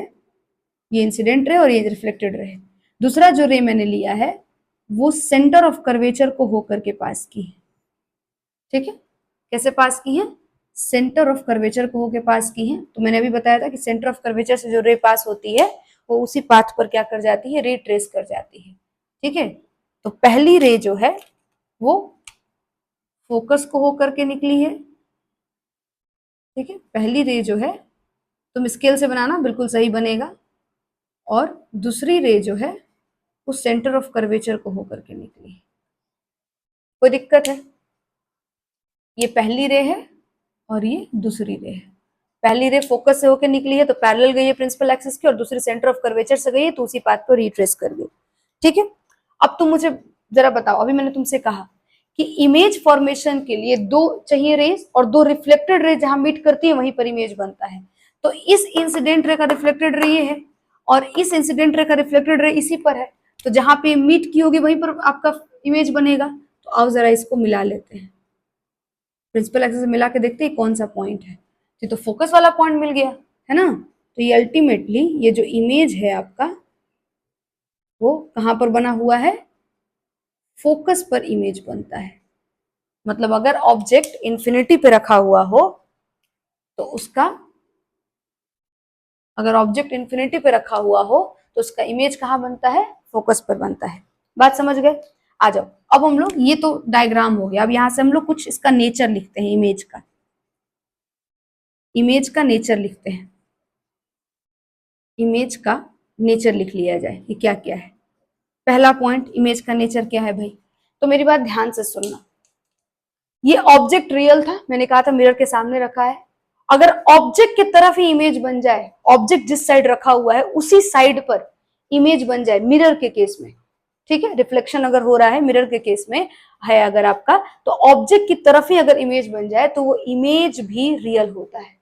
ये इंसिडेंट रे और ये रिफ्लेक्टेड रे, दूसरा जो रे मैंने लिया है वो सेंटर ऑफ कर्वेचर को होकर के पास की है। ठीक है, कैसे पास की है? सेंटर ऑफ कर्वेचर को होकर पास की है। तो मैंने अभी बताया था कि सेंटर ऑफ कर्वेचर से जो रे पास होती है वो उसी पाथ पर क्या कर जाती है? रे ट्रेस कर जाती है। ठीक है, तो पहली रे जो है वो फोकस को होकर के निकली है। ठीक है, पहली रे जो है, तुम स्केल से बनाना बिल्कुल सही बनेगा, और दूसरी रे जो है वो सेंटर ऑफ कर्वेचर को होकर के निकली। कोई दिक्कत है? ये पहली रे है और ये दूसरी रे है। पहली रे फोकस से होकर निकली है तो पैरेलल गई है प्रिंसिपल एक्सिस की, और दूसरी सेंटर ऑफ कर्वेचर से गई है तो उसी पाथ पर रिट्रेस कर गई। ठीक है, अब तुम मुझे जरा बताओ, अभी मैंने तुमसे कहा कि इमेज फॉर्मेशन के लिए दो चाहिए रेज और दो रिफ्लेक्टेड रे जहां मीट करती है वहीं पर इमेज बनता है। तो इस इंसिडेंट रे का रिफ्लेक्टेड रे ये है और इस इंसिडेंट रे का रिफ्लेक्टेड रे इसी पर है, तो जहां पे मीट की होगी वहीं पर आपका इमेज बनेगा। तो आओ जरा इसको मिला लेते हैं, प्रिंसिपल एक्सिस से मिला के देखते हैं कौन सा पॉइंट है। तो फोकस वाला पॉइंट मिल गया है ना। तो ये अल्टीमेटली ये जो इमेज है आपका वो कहां पर बना हुआ है, फोकस पर इमेज बनता है। मतलब अगर ऑब्जेक्ट इंफिनिटी पे रखा हुआ हो तो उसका, अगर ऑब्जेक्ट इंफिनिटी पे रखा हुआ हो तो उसका इमेज कहां बनता है, फोकस पर बनता है। बात समझ गए? आ जाओ, अब हम लोग, ये तो डायग्राम हो गया, अब यहां से हम लोग कुछ इसका नेचर लिखते हैं, इमेज का, इमेज का नेचर लिखते हैं। इमेज का नेचर लिख लिया जाए कि क्या क्या है। पहला पॉइंट, इमेज का नेचर क्या है भाई, तो मेरी बात ध्यान से सुनना। ये ऑब्जेक्ट रियल था, मैंने कहा था मिरर के सामने रखा है। अगर ऑब्जेक्ट की तरफ ही इमेज बन जाए, ऑब्जेक्ट जिस साइड रखा हुआ है उसी साइड पर इमेज बन जाए मिरर के केस में, ठीक है, रिफ्लेक्शन अगर हो रहा है मिरर के केस में है अगर आपका, तो ऑब्जेक्ट की तरफ ही अगर इमेज बन जाए तो वो इमेज भी रियल होता है।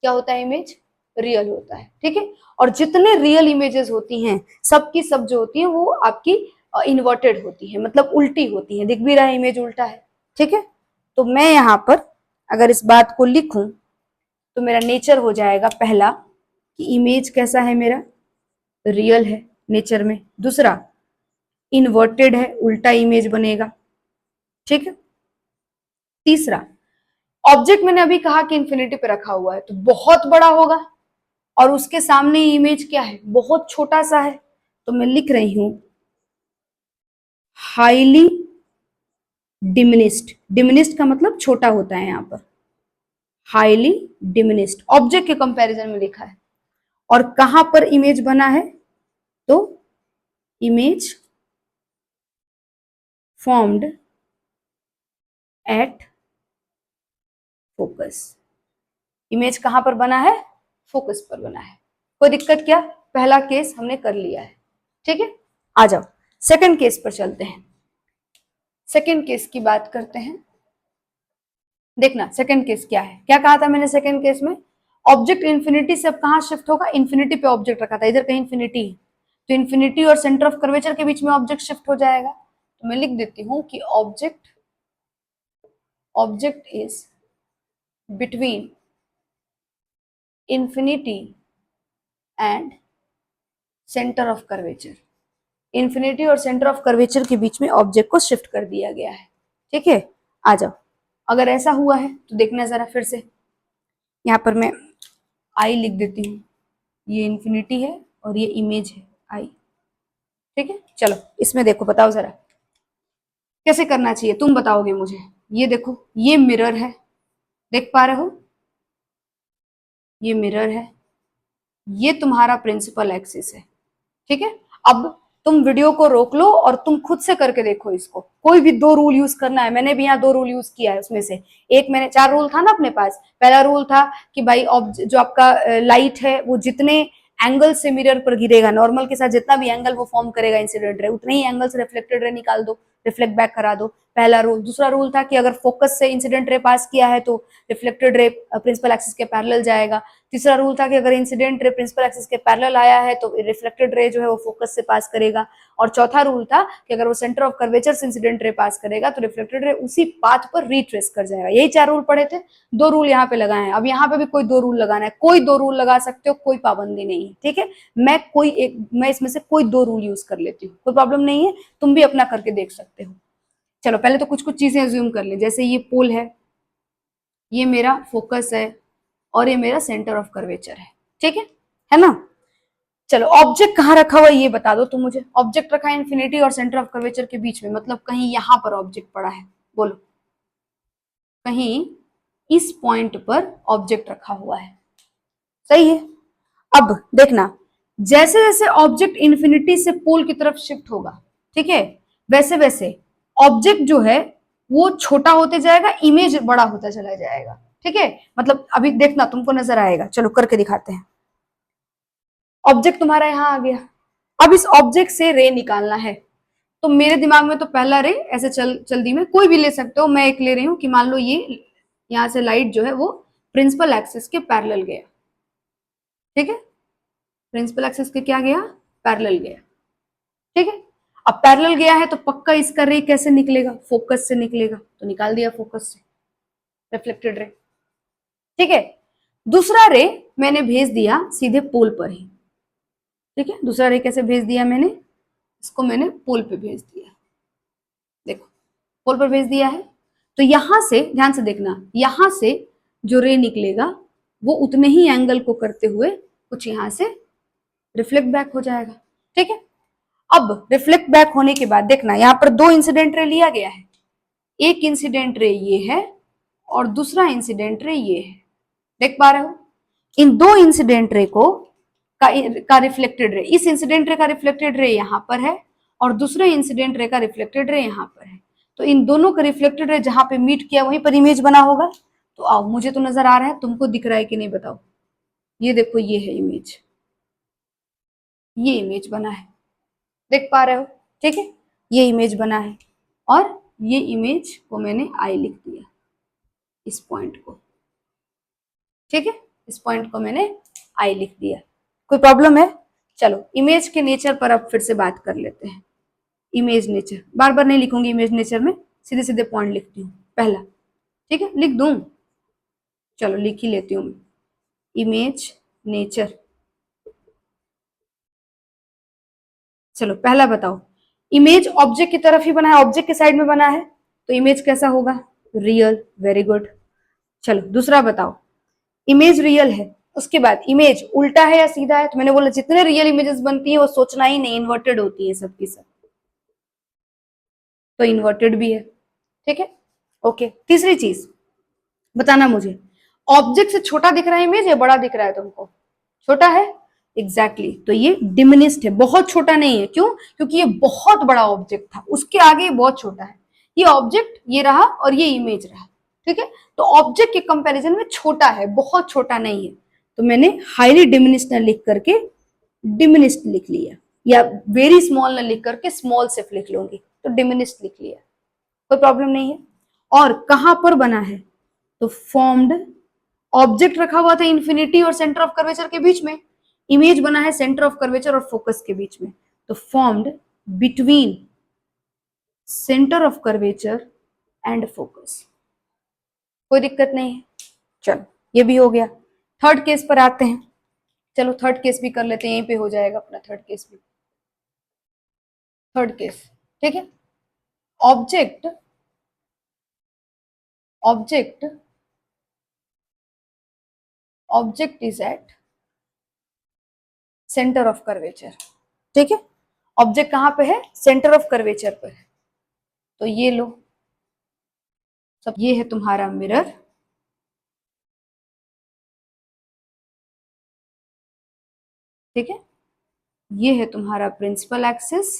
क्या होता है, इमेज रियल होता है। ठीक है, और जितने रियल इमेजेस होती हैं सबकी सब जो होती है वो आपकी इन्वर्टेड होती है, मतलब उल्टी होती है। दिख भी रहा है इमेज उल्टा है। ठीक है, तो मैं यहां पर अगर इस बात को लिखूं तो मेरा नेचर हो जाएगा पहला कि इमेज कैसा है मेरा, रियल है नेचर में। दूसरा, इन्वर्टेड है, उल्टा इमेज बनेगा। ठीक है, तीसरा, ऑब्जेक्ट मैंने अभी कहा कि इंफिनिटी पे रखा हुआ है तो बहुत बड़ा होगा और उसके सामने इमेज क्या है, बहुत छोटा सा है। तो मैं लिख रही हूं हाईली डिमिनिस्ड। डिमिनिस्ड का मतलब छोटा होता है, यहां पर हाईली डिमिनिस्ड ऑब्जेक्ट के कंपैरिजन में लिखा है। और कहां पर इमेज बना है, तो image formed at focus. Image कहां पर बना है, फोकस पर बना है। कोई दिक्कत क्या, पहला केस हमने कर लिया है। ठीक है, आ जाओ सेकंड केस पर चलते हैं। सेकंड केस की बात करते हैं। देखना सेकंड केस क्या है, क्या कहा था मैंने सेकंड केस में, ऑब्जेक्ट इंफिनिटी से अब कहां शिफ्ट होगा, इंफिनिटी पे ऑब्जेक्ट रखा था, इधर कहीं इंफिनिटी है तो इंफिनिटी और सेंटर ऑफ कर्वेचर के बीच में ऑब्जेक्ट शिफ्ट हो जाएगा। तो मैं लिख देती हूं कि object is between infinity and centre of curvature. Infinity और सेंटर ऑफ कर्वेचर के बीच में ऑब्जेक्ट को शिफ्ट कर दिया गया है। ठीक है, आ जाओ, अगर ऐसा हुआ है तो देखना जरा फिर से, यहां पर मैं आई लिख देती हूँ, ये इंफिनिटी है और ये इमेज है आई। ठीक है, चलो इसमें देखो, बताओ जरा कैसे करना चाहिए, तुम बताओगे मुझे। ये देखो, ये मिरर है, देख पा रहे हो, ये मिरर है, ये तुम्हारा प्रिंसिपल एक्सिस है। ठीक है, अब तुम वीडियो को रोक लो और तुम खुद से करके देखो इसको। कोई भी दो रूल यूज करना है, मैंने भी यहाँ दो रूल यूज किया है, उसमें से एक मैंने, चार रूल था ना अपने पास। पहला रूल था कि भाई जो आपका लाइट है वो जितने एंगल से मिरर पर गिरेगा, नॉर्मल के साथ जितना भी एंगल वो फॉर्म करेगा इंसिडेंट रे, उतने ही एंगल से रिफ्लेक्टेड रे निकाल दो, रिफ्लेक्ट बैक करा दो। पहला रूल। दूसरा रूल था कि अगर फोकस से इंसिडेंट रे पास किया है तो रिफ्लेक्टेड रे प्रिंसिपल एक्सिस के पैरेलल जाएगा। तीसरा रूल था कि अगर इंसिडेंट रे प्रिंसिपल एक्सिस के पैरेलल आया है तो रिफ्लेक्टेड रे जो है वो फोकस से पास करेगा। और चौथा रूल था कि अगर वो सेंटर ऑफ कर्वेचर से इंसिडेंट रे पास करेगा तो रिफ्लेक्टेड रे उसी पाथ पर रिट्रेस कर जाएगा। यही चार रूल पढ़े थे, दो रूल यहाँ पे लगाए हैं। अब यहाँ पे भी कोई दो रूल लगाना है, कोई दो रूल लगा सकते हो, कोई पाबंदी नहीं है। ठीक है, मैं इसमें से कोई दो रूल यूज कर लेती हूँ, कोई प्रॉब्लम नहीं है, तुम भी अपना करके देख सकते हो। चलो पहले तो कुछ कुछ चीजें अज्यूम कर ले, जैसे ये पोल है, ये मेरा फोकस है और ये मेरा सेंटर ऑफ कर्वेचर है। ठीक है ना। चलो ऑब्जेक्ट कहाँ रखा हुआ है ये बता दो तुम मुझे। ऑब्जेक्ट रखा है इंफिनिटी और सेंटर ऑफ कर्वेचर के बीच में, मतलब कहीं यहां पर ऑब्जेक्ट पड़ा है, बोलो, कहीं इस पॉइंट पर ऑब्जेक्ट रखा हुआ है। सही है। अब देखना, जैसे जैसे ऑब्जेक्ट इंफिनिटी से पोल की तरफ शिफ्ट होगा, ठीक है, वैसे वैसे ऑब्जेक्ट जो है वो छोटा होते जाएगा, इमेज बड़ा होता चला जाएगा। ठीक है, मतलब अभी देखना तुमको नजर आएगा, चलो करके दिखाते हैं। ऑब्जेक्ट तुम्हारा यहाँ आ गया, अब इस ऑब्जेक्ट से रे निकालना है। तो मेरे दिमाग में तो पहला रे ऐसे चल दी, में कोई भी ले सकते हो, मैं एक ले रही हूँ कि मान लो ये यहाँ से लाइट जो है वो प्रिंसिपल एक्सिस के पैरेलल गया। ठीक है, प्रिंसिपल एक्सिस के क्या गया, पैरेलल गया। ठीक है, अब पैरेलल गया है तो पक्का इसका रे कैसे निकलेगा, फोकस से निकलेगा, तो निकाल दिया फोकस से रिफ्लेक्टेड रे। ठीक है, दूसरा रे मैंने भेज दिया सीधे पोल पर ही। ठीक है, दूसरा रे कैसे भेज दिया मैंने, इसको मैंने पोल पे भेज दिया, देखो पोल पर भेज दिया है। तो यहां से ध्यान से देखना, यहां से जो रे निकलेगा वो उतने ही एंगल को करते हुए कुछ यहां से रिफ्लेक्ट बैक हो जाएगा। ठीक है, अब रिफ्लेक्ट बैक होने के बाद देखना यहाँ पर दो इंसिडेंट रे लिया गया है, एक इंसिडेंट रे ये है और दूसरा इंसिडेंट रे ये है, देख पा रहे हो। इन दो इंसिडेंट रे को का रिफ्लेक्टेड रे, इस इंसिडेंट रे का रिफ्लेक्टेड रे यहाँ पर है और दूसरे इंसिडेंट रे का रिफ्लेक्टेड रे यहाँ पर है। तो इन दोनों का रिफ्लेक्टेड रे जहां पे मीट किया वहीं पर इमेज बना होगा। तो आओ, मुझे तो नजर आ रहा है, तुमको दिख रहा है कि नहीं बताओ। ये देखो, ये है इमेज, ये इमेज बना है, देख पा रहे हो। ठीक है, ये इमेज बना है और ये इमेज को मैंने आई लिख दिया, इस पॉइंट को। ठीक है, इस पॉइंट को मैंने आई लिख दिया, कोई प्रॉब्लम है। चलो इमेज के नेचर पर अब फिर से बात कर लेते हैं। इमेज नेचर बार बार नहीं लिखूंगी, इमेज नेचर में सीधे सीधे पॉइंट लिखती हूँ पहला। ठीक है, लिख दूं, चलो लिख ही लेती हूँ। इमेज नेचर, चलो पहला बताओ, इमेज ऑब्जेक्ट की तरफ ही बना है, ऑब्जेक्ट के साइड में बना है, तो इमेज कैसा होगा, रियल, वेरी गुड। चलो दूसरा बताओ, इमेज रियल है, उसके बाद इमेज उल्टा है या सीधा है, तो मैंने बोला जितने रियल इमेजेस बनती है वो सोचना ही नहीं, इन्वर्टेड होती है सबकी सब, तो इन्वर्टेड भी है। ठीक है, ओके। तीसरी चीज बताना मुझे, ऑब्जेक्ट से छोटा दिख रहा है इमेज या बड़ा दिख रहा है तुमको, छोटा है, एग्जैक्टली तो ये डिमिनिस्ड है, बहुत छोटा नहीं है। क्यों, क्योंकि ये बहुत बड़ा ऑब्जेक्ट था, उसके आगे ये बहुत छोटा है। ये ऑब्जेक्ट ये रहा और ये इमेज रहा। ठीक है, तो ऑब्जेक्ट के कंपैरिजन में छोटा है, बहुत छोटा नहीं है, तो मैंने हाईली डिमिनिस्ड न लिख करके डिमिनिस्ड लिख लिया, या वेरी स्मॉल न लिख करके स्मॉल सिर्फ लिख लूंगी, तो डिमिनिस्ड लिख लिया, कोई प्रॉब्लम नहीं है। और कहां पर बना है, तो फॉर्म्ड, ऑब्जेक्ट रखा हुआ था इंफिनिटी और सेंटर ऑफ कर्वेचर के बीच में, इमेज बना है सेंटर ऑफ कर्वेचर और फोकस के बीच में, तो formed between centre of curvature and focus, कोई दिक्कत नहीं है। चलो ये भी हो गया। थर्ड केस पर आते हैं, चलो थर्ड केस भी कर लेते हैं, यहीं पे हो जाएगा अपना थर्ड केस भी। थर्ड केस, ठीक है, object object object is at centre of curvature. ठीक है, ऑब्जेक्ट कहां पे है, सेंटर ऑफ कर्वेचर पर है, तो ये लो सब, ये है तुम्हारा मिरर। ठीक है, ये है तुम्हारा प्रिंसिपल एक्सिस,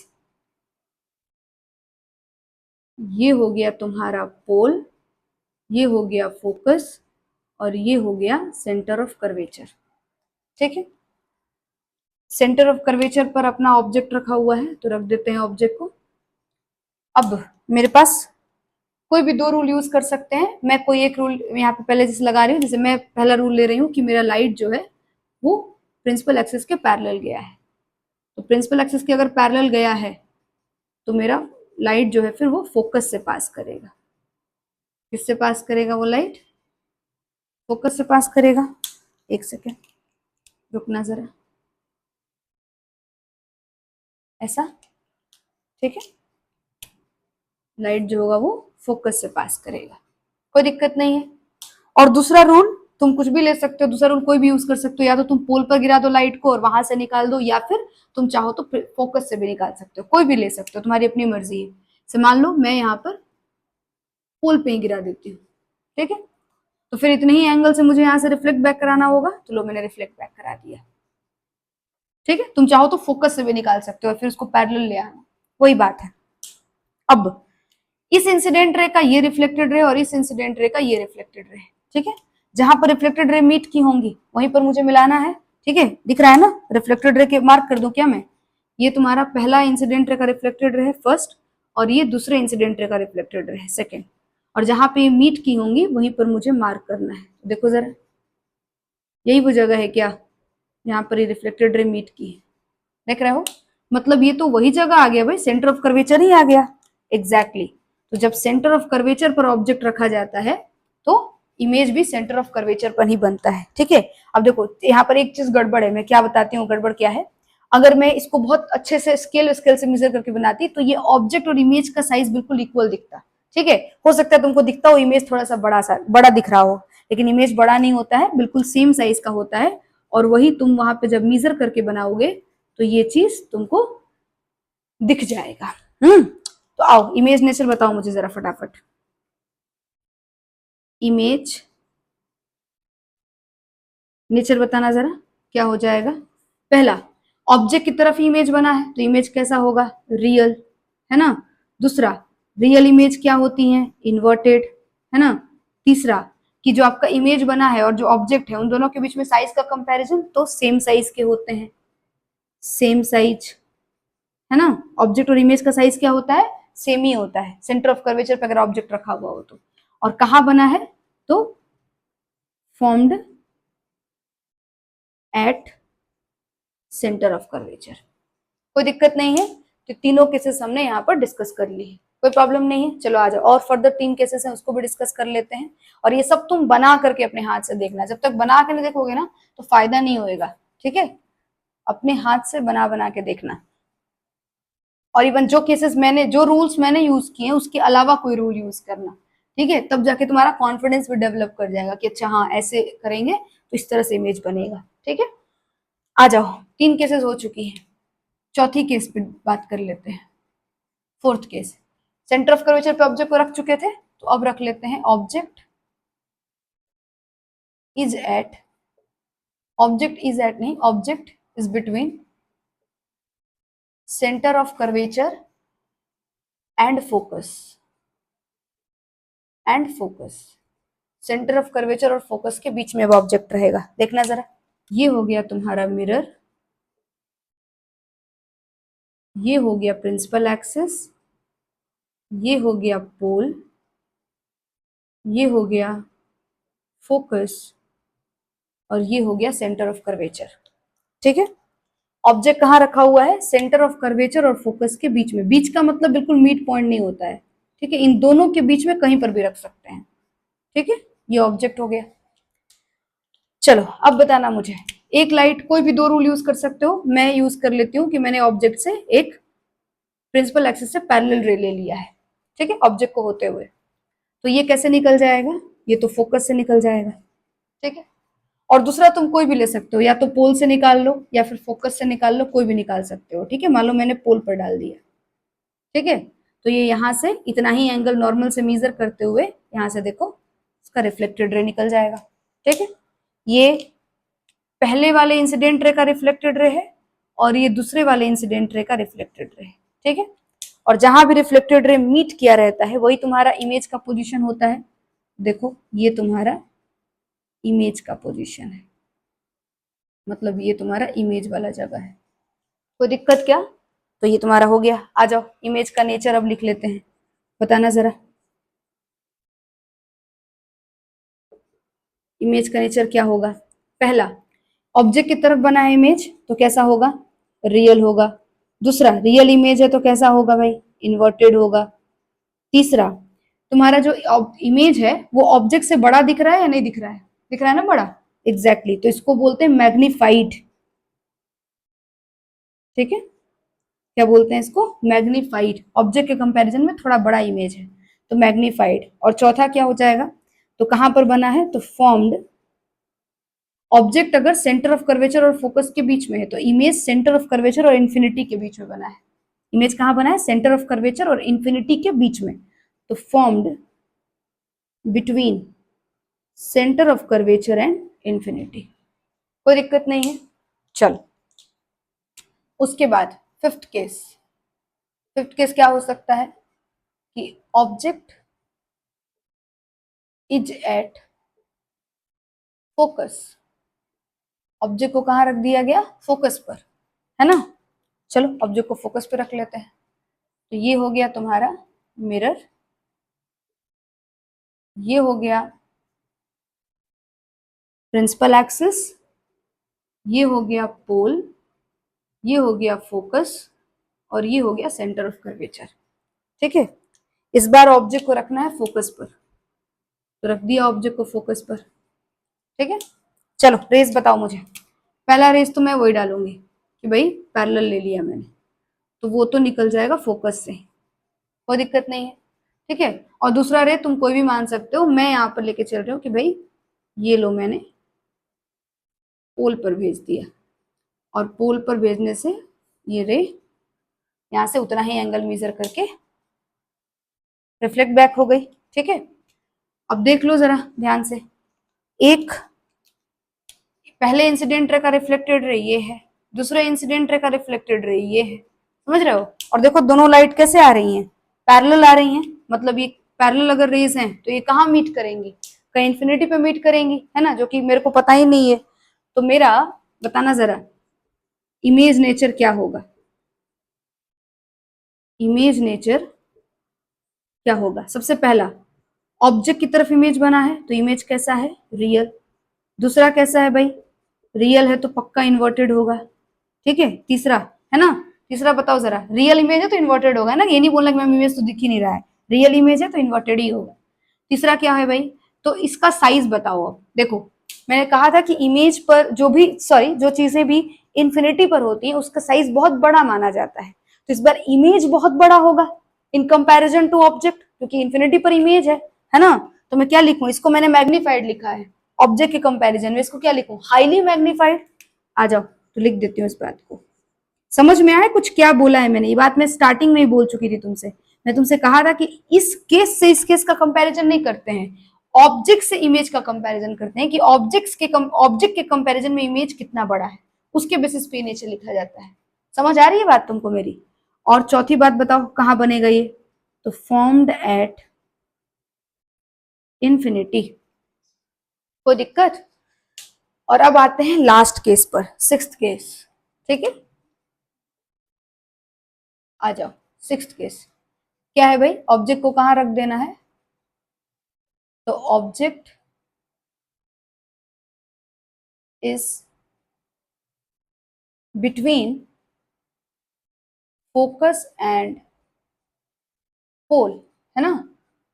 ये हो गया तुम्हारा पोल, ये हो गया फोकस और ये हो गया सेंटर ऑफ कर्वेचर। ठीक है, सेंटर ऑफ कर्वेचर पर अपना ऑब्जेक्ट रखा हुआ है, तो रख देते हैं ऑब्जेक्ट को। अब मेरे पास कोई भी दो रूल यूज कर सकते हैं, मैं कोई एक रूल यहाँ पे पहले जैसे लगा रही हूँ, जैसे मैं पहला रूल ले रही हूँ कि मेरा लाइट जो है वो प्रिंसिपल एक्सिस के पैरेलल गया है, तो प्रिंसिपल एक्सिस के अगर पैरेलल गया है तो मेरा लाइट जो है फिर वो फोकस से पास करेगा। किससे पास करेगा वो लाइट, फोकस से पास करेगा। एक सेकेंड रुकना जरा, ऐसा, ठीक है, लाइट जो होगा वो फोकस से पास करेगा, कोई दिक्कत नहीं है। और दूसरा रूल तुम कुछ भी ले सकते हो, दूसरा रूल कोई भी यूज कर सकते हो, या तो तुम पोल पर गिरा दो लाइट को और वहां से निकाल दो, या फिर तुम चाहो तो फोकस से भी निकाल सकते हो, कोई भी ले सकते हो, तुम्हारी अपनी मर्जी है। से मान लो मैं यहाँ पर पोल पे ही गिरा देती हूँ, ठीक है, तो फिर इतने ही एंगल से मुझे यहाँ से रिफ्लेक्ट बैक कराना होगा, तो लो मैंने रिफ्लेक्ट बैक करा दिया। ठीक है, तुम चाहो तो फोकस से भी निकाल सकते हो और फिर उसको पैरेलल ले आना, वही बात है। अब इस इंसिडेंट रे का ये रिफ्लेक्टेड रे और इस इंसिडेंट रे का ये रिफ्लेक्टेड रे, ठीक है। जहां पर रिफ्लेक्टेड रे मीट की होंगी वहीं पर मुझे मिलाना है, ठीक है। दिख रहा है ना, रिफ्लेक्टेड रे के मार्क कर दूं क्या मैं? ये तुम्हारा पहला इंसिडेंट रे का रिफ्लेक्टेड रे है फर्स्ट, और ये दूसरे इंसिडेंट रे का रिफ्लेक्टेड रे है सेकेंड, और जहां पे ये मीट की होंगी वहीं पर मुझे मार्क करना है। देखो जरा, यही वो जगह है क्या, यहाँ पर ये रिफ्लेक्टेड रे मीट की है, देख रहे हो? मतलब ये तो वही जगह आ गया भाई, सेंटर ऑफ कर्वेचर ही आ गया। एग्जैक्टली तो जब सेंटर ऑफ कर्वेचर पर ऑब्जेक्ट रखा जाता है तो इमेज भी सेंटर ऑफ कर्वेचर पर ही बनता है, ठीक है। अब देखो यहाँ पर एक चीज गड़बड़ है, मैं क्या बताती हूँ गड़बड़ क्या है। अगर मैं इसको बहुत अच्छे से स्केल से मेजर करके बनाती तो ये ऑब्जेक्ट और इमेज का साइज बिल्कुल इक्वल दिखता, ठीक है। हो सकता है तुमको दिखता हो इमेज थोड़ा सा बड़ा दिख रहा हो, लेकिन इमेज बड़ा नहीं होता है, बिल्कुल सेम साइज का होता है। और वही तुम वहां पे जब मेजर करके बनाओगे तो ये चीज तुमको दिख जाएगा। तो आओ इमेज नेचर बताओ मुझे जरा फटाफट। इमेज नेचर बताना जरा, क्या हो जाएगा? पहला, ऑब्जेक्ट की तरफ इमेज बना है तो इमेज कैसा होगा? रियल, है ना। दूसरा, रियल इमेज क्या होती है? इन्वर्टेड, है ना। तीसरा, कि जो आपका इमेज बना है और जो ऑब्जेक्ट है उन दोनों के बीच में साइज का कंपैरिजन तो सेम साइज के होते हैं, सेम साइज, है ना। ऑब्जेक्ट और इमेज का साइज क्या होता है? सेम ही होता है सेंटर ऑफ कर्वेचर पे अगर ऑब्जेक्ट रखा हुआ हो तो। और कहाँ बना है? तो formed at centre of curvature. कोई दिक्कत नहीं है, तो तीनों केसेस हमने यहाँ पर डिस्कस कर ली है, कोई प्रॉब्लम नहीं है। चलो आ जाओ, और फर्दर 3 केसेस हैं उसको भी डिस्कस कर लेते हैं। और ये सब तुम बना करके अपने हाथ से देखना, जब तक बना के नहीं देखोगे ना तो फायदा नहीं होएगा, ठीक है। अपने हाथ से बना बना के देखना। और इवन जो केसेस मैंने, जो रूल्स मैंने यूज किए हैं उसके अलावा कोई रूल यूज करना, ठीक है। तब जाके तुम्हारा कॉन्फिडेंस भी डेवलप कर जाएगा कि अच्छा हाँ ऐसे करेंगे तो इस तरह से इमेज बनेगा, ठीक है। आ जाओ, 3 केसेस हो चुकी है, चौथी केस पे बात कर लेते हैं। Fourth case, centre of curvature पे ऑब्जेक्ट को रख चुके थे तो अब रख लेते हैं object is at, object is at नहीं, object is between centre of curvature and focus, and focus. Centre of curvature और फोकस के बीच में अब ऑब्जेक्ट रहेगा, देखना जरा। ये हो गया तुम्हारा मिरर, ये हो गया प्रिंसिपल एक्सिस, ये हो गया पोल, ये हो गया फोकस, और ये हो गया सेंटर ऑफ कर्वेचर, ठीक है। ऑब्जेक्ट कहाँ रखा हुआ है? सेंटर ऑफ कर्वेचर और फोकस के बीच में। बीच का मतलब बिल्कुल मीट पॉइंट नहीं होता है, ठीक है। इन दोनों के बीच में कहीं पर भी रख सकते हैं, ठीक है। ये ऑब्जेक्ट हो गया। चलो अब बताना मुझे, एक लाइट, कोई भी 2 रूल यूज कर सकते हो, मैं यूज कर लेती हूँ कि मैंने ऑब्जेक्ट से एक प्रिंसिपल एक्सिस से पैरेलल रे ले लिया है, ठीक है, ऑब्जेक्ट को होते हुए। तो ये कैसे निकल जाएगा? ये तो फोकस से निकल जाएगा, ठीक है। और दूसरा तुम कोई भी ले सकते हो, या तो पोल से निकाल लो या फिर फोकस से निकाल लो, कोई भी निकाल सकते हो, ठीक है। मान लो मैंने पोल पर डाल दिया, ठीक है। तो ये यहाँ से इतना ही एंगल नॉर्मल से मेजर करते हुए यहाँ से देखो इसका रिफ्लेक्टेड रे निकल जाएगा, ठीक है। ये पहले वाले इंसिडेंट रे का रिफ्लेक्टेड रे है और ये दूसरे वाले इंसिडेंट रे का रिफ्लेक्टेड रे है, ठीक है। और जहां भी रिफ्लेक्टेड रे मीट किया रहता है वही तुम्हारा इमेज का पोजीशन होता है। देखो ये तुम्हारा इमेज का पोजीशन है, मतलब ये तुम्हारा इमेज वाला जगह है। कोई दिक्कत क्या? तो ये तुम्हारा हो गया। आ जाओ इमेज का नेचर अब लिख लेते हैं, बताना जरा। इमेज का नेचर क्या होगा? पहला, ऑब्जेक्ट की तरफ बना है इमेज तो कैसा होगा? रियल होगा। दूसरा, रियल इमेज है तो कैसा होगा भाई? इन्वर्टेड होगा। तीसरा, तुम्हारा जो इमेज है वो ऑब्जेक्ट से बड़ा दिख रहा है या नहीं दिख रहा है? दिख रहा है ना बड़ा, एग्जैक्टली तो इसको बोलते हैं मैग्नीफाइड, ठीक है। क्या बोलते हैं इसको? मैग्नीफाइड। ऑब्जेक्ट के कंपैरिजन में थोड़ा बड़ा इमेज है तो मैग्नीफाइड। और चौथा क्या हो जाएगा? तो कहां पर बना है? तो फॉर्म्ड। ऑब्जेक्ट अगर सेंटर ऑफ कर्वेचर और फोकस के बीच में है तो इमेज सेंटर ऑफ कर्वेचर और इन्फिनिटी के बीच में बना है। इमेज कहां बना है? सेंटर ऑफ कर्वेचर और इन्फिनिटी के बीच में, तो formed between centre of curvature and infinity. कोई दिक्कत नहीं है। चल उसके बाद फिफ्थ केस, फिफ्थ केस क्या हो सकता है? कि object is at focus, object को कहाँ रख दिया गया, फोकस पर, है ना। चलो ऑब्जेक्ट को फोकस पे रख लेते हैं। तो ये हो गया तुम्हारा मिरर, ये हो गया प्रिंसिपल एक्सिस, ये हो गया पोल, ये हो गया फोकस, और ये हो गया सेंटर ऑफ कर्वेचर। ठीक है, इस बार ऑब्जेक्ट को रखना है फोकस पर, तो रख दिया ऑब्जेक्ट को फोकस पर। ठीक है, चलो रेस बताओ मुझे। पहला रेस तो मैं वही डालूंगी कि भाई पैरेलल ले लिया मैंने, तो वो तो निकल जाएगा फोकस से, कोई दिक्कत नहीं है। ठीक है, और दूसरा रे तुम कोई भी मान सकते हो, मैं यहाँ पर लेके चल रही हूँ कि भाई ये लो मैंने पोल पर भेज दिया, और पोल पर भेजने से ये रे यहाँ से उतना ही एंगल मेजर करके रिफ्लेक्ट बैक हो गई। ठीक है, अब देख लो जरा ध्यान से, एक पहले इंसिडेंट रे का रिफ्लेक्टेड रे ये है, दूसरे इंसिडेंट रे का रिफ्लेक्टेड रे ये है, समझ रहे हो। और देखो दोनों लाइट कैसे आ रही हैं, पैरेलल आ रही हैं, मतलब ये पैरेलल अगर रेज हैं तो ये कहाँ मीट करेंगी, कहीं इन्फिनिटी पे मीट करेंगी, है ना, जो कि मेरे को पता ही नहीं है। तो मेरा बताना जरा इमेज नेचर क्या होगा, इमेज नेचर क्या होगा। सबसे पहला ऑब्जेक्ट की तरफ इमेज बना है तो इमेज कैसा है, रियल। दूसरा कैसा है भाई, रियल है तो पक्का इन्वर्टेड होगा। ठीक है, तीसरा है ना, तीसरा बताओ जरा, रियल इमेज है तो इन्वर्टेड होगा, है ना, ये नहीं बोलना कि मैम इमेज तो दिख ही नहीं रहा है, रियल इमेज है तो इन्वर्टेड ही होगा। तीसरा क्या है भाई, तो इसका साइज बताओ। अब देखो मैंने कहा था कि इमेज पर जो भी सॉरी जो चीजें भी इन्फिनिटी पर होती हैं उसका साइज बहुत बड़ा माना जाता है, तो इस बार इमेज बहुत बड़ा होगा इन कंपैरिजन टू ऑब्जेक्ट, क्योंकि इन्फिनिटी पर इमेज है ना। तो मैं क्या लिखूं, इसको मैंने मैग्नीफाइड लिखा है, ऑब्जेक्ट के कंपैरिजन में इसको क्या लिखूं, हाईली मैग्नीफाइड। आ जाओ तो लिख देती हूँ इस बात को। समझ में आया कुछ क्या बोला है मैंने, ये बात मैं स्टार्टिंग में ही बोल चुकी थी तुमसे। मैं तुमसे कहा था कि इस केस से इस केस का कंपैरिजन नहीं करते हैं, ऑब्जेक्ट से इमेज का कंपैरिजन करते हैं कि ऑब्जेक्ट के कंपैरिजन में इमेज कितना बड़ा है, उसके बेसिस पे नेचर लिखा जाता है। समझ आ रही है बात तुमको मेरी। और चौथी बात बताओ कहां बनेगा ये, तो फॉर्म्ड एट इंफिनिटी, कोई दिक्कत। और अब आते हैं लास्ट केस पर, सिक्स्थ केस। ठीक है, आ जाओ सिक्स्थ केस। क्या है भाई, ऑब्जेक्ट को कहां रख देना है, तो object is between focus and pole, है ना,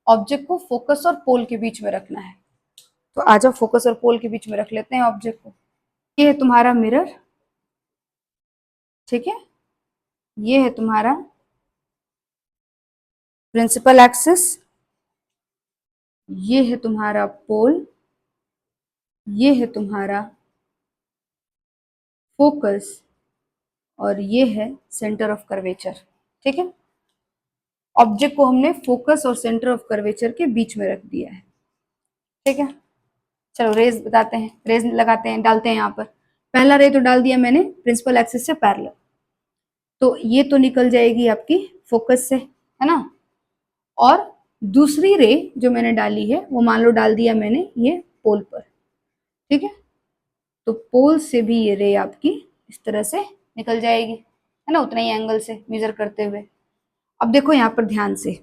ऑब्जेक्ट को फोकस और पोल के बीच में रखना है। तो आ जाओ फोकस और पोल के बीच में रख लेते हैं ऑब्जेक्ट को। ये है तुम्हारा मिरर, ठीक है, ये है तुम्हारा प्रिंसिपल एक्सिस, ये है तुम्हारा पोल, ये है तुम्हारा फोकस, और ये है सेंटर ऑफ कर्वेचर। ठीक है, ऑब्जेक्ट को हमने फोकस और सेंटर ऑफ कर्वेचर के बीच में रख दिया है। ठीक है, चलो रेज बताते हैं, रेज लगाते हैं, डालते हैं यहाँ पर। पहला रे तो डाल दिया मैंने प्रिंसिपल एक्सिस से पैरेलल, तो ये तो निकल जाएगी आपकी फोकस से, है ना। और दूसरी रे जो मैंने डाली है वो मान लो डाल दिया मैंने ये पोल पर। ठीक है, तो पोल से भी ये रे आपकी इस तरह से निकल जाएगी, है ना, उतना ही एंगल से मेजर करते हुए। अब देखो यहाँ पर ध्यान से,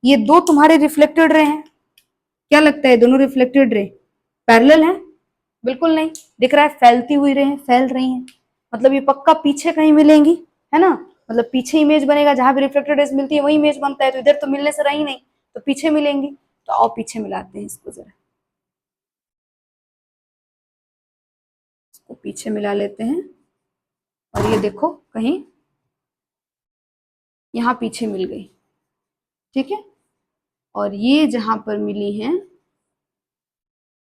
ये दो तुम्हारे रिफ्लेक्टेड रे हैं, क्या लगता है दोनों रिफ्लेक्टेड रे पैरेलल हैं, बिल्कुल नहीं। दिख रहा है फैलती हुई रे हैं, फैल रही हैं, मतलब ये पक्का पीछे कहीं मिलेंगी, है ना, मतलब पीछे इमेज बनेगा, जहां भी रिफ्लेक्टेड रेज मिलती है वही इमेज बनता है, तो इधर तो मिलने से रही नहीं, तो पीछे मिलेंगी। तो आओ पीछे मिलाते हैं इसको जरा, इसको पीछे मिला लेते हैं। और ये देखो कहीं यहाँ पीछे मिल गई, ठीक है, और ये जहां पर मिली है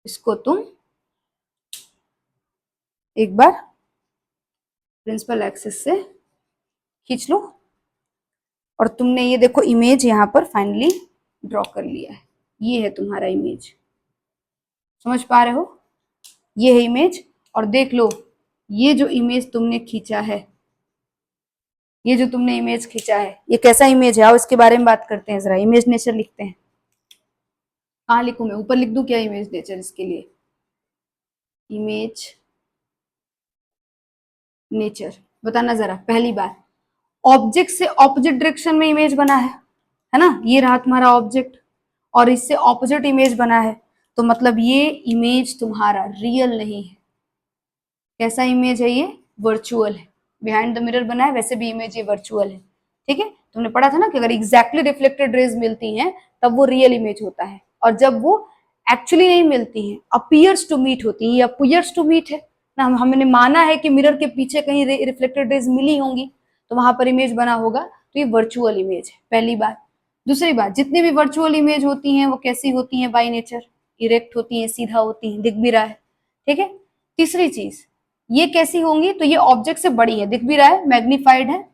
इसको तुम एक बार प्रिंसिपल एक्सिस से खींच लो, और तुमने ये देखो इमेज यहाँ पर फाइनली ड्रॉ कर लिया है। ये है तुम्हारा इमेज, समझ पा रहे हो, ये है इमेज। और देख लो ये जो इमेज तुमने खींचा है ये जो तुमने इमेज खींचा है ये कैसा इमेज है, आओ इसके बारे में बात करते हैं जरा। इमेज नेचर लिखते हैं। कहाँ लिखूं मैं, ऊपर लिख दूं क्या इमेज नेचर इसके लिए? इमेज नेचर बताना जरा। पहली बात, ऑब्जेक्ट से ऑपोजिट डायरेक्शन में इमेज बना है ना, ये रहा तुम्हारा ऑब्जेक्ट और इससे ऑपोजिट इमेज बना है, तो मतलब ये इमेज तुम्हारा रियल नहीं है। कैसा इमेज है ये? वर्चुअल है। बिहाइंड द मिरर बना है, वैसे भी इमेज ये वर्चुअल है। ठीक है, तुमने पढ़ा था ना कि अगर एग्जैक्टली रिफ्लेक्टेड रेज मिलती हैं तब वो रियल इमेज होता है, और जब वो एक्चुअली नहीं मिलती हैं, अपीयर्स टू मीट होती है, ये अपीयर्स टू मीट है ना, हमने माना है कि मिरर के पीछे कहीं रिफ्लेक्टेड रेज मिली होंगी तो वहां पर इमेज बना होगा, तो ये वर्चुअल इमेज है, पहली बात। दूसरी बात, जितनी भी वर्चुअल इमेज होती हैं वो कैसी होती हैं? बाय नेचर इरेक्ट होती हैं, सीधा होती हैं, दिख भी रहा है। ठीक है। तीसरी चीज, ये कैसी होंगी? तो ये ऑब्जेक्ट से बड़ी है, दिख भी रहा है, मैग्नीफाइड है,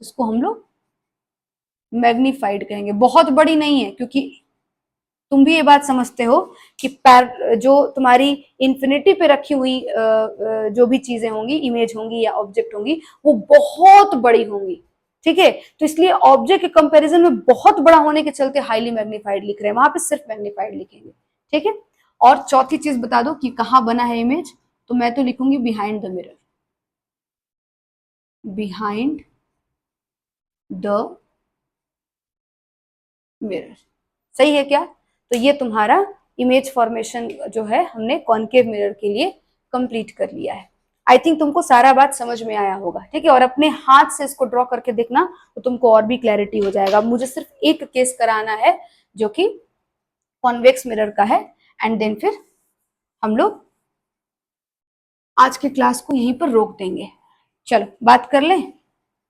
इसको हम लोग मैग्नीफाइड कहेंगे। बहुत बड़ी नहीं है, क्योंकि तुम भी ये बात समझते हो कि जो तुम्हारी इन्फिनिटी पे रखी हुई जो भी चीजें होंगी, इमेज होंगी या ऑब्जेक्ट होंगी, वो बहुत बड़ी होंगी। ठीक है, तो इसलिए ऑब्जेक्ट के कंपैरिजन में बहुत बड़ा होने के चलते हाईली मैग्नीफाइड लिख रहे हैं, वहां पे सिर्फ मैग्नीफाइड लिखेंगे। ठीक है। और चौथी चीज बता दो कि कहाँ बना है इमेज, तो मैं तो लिखूंगी behind the mirror. Behind the mirror. सही है क्या? तो ये तुम्हारा इमेज फॉर्मेशन जो है हमने कॉनकेव मिरर के लिए कंप्लीट कर लिया है। आई थिंक तुमको सारा बात समझ में आया होगा। ठीक है, और अपने हाथ से इसको ड्रॉ करके देखना तो तुमको और भी क्लैरिटी हो जाएगा। मुझे सिर्फ एक केस कराना है जो कि कॉन्वेक्स मिरर का है, एंड देन फिर हम लोग आज की क्लास को यहीं पर रोक देंगे। चलो बात कर लें।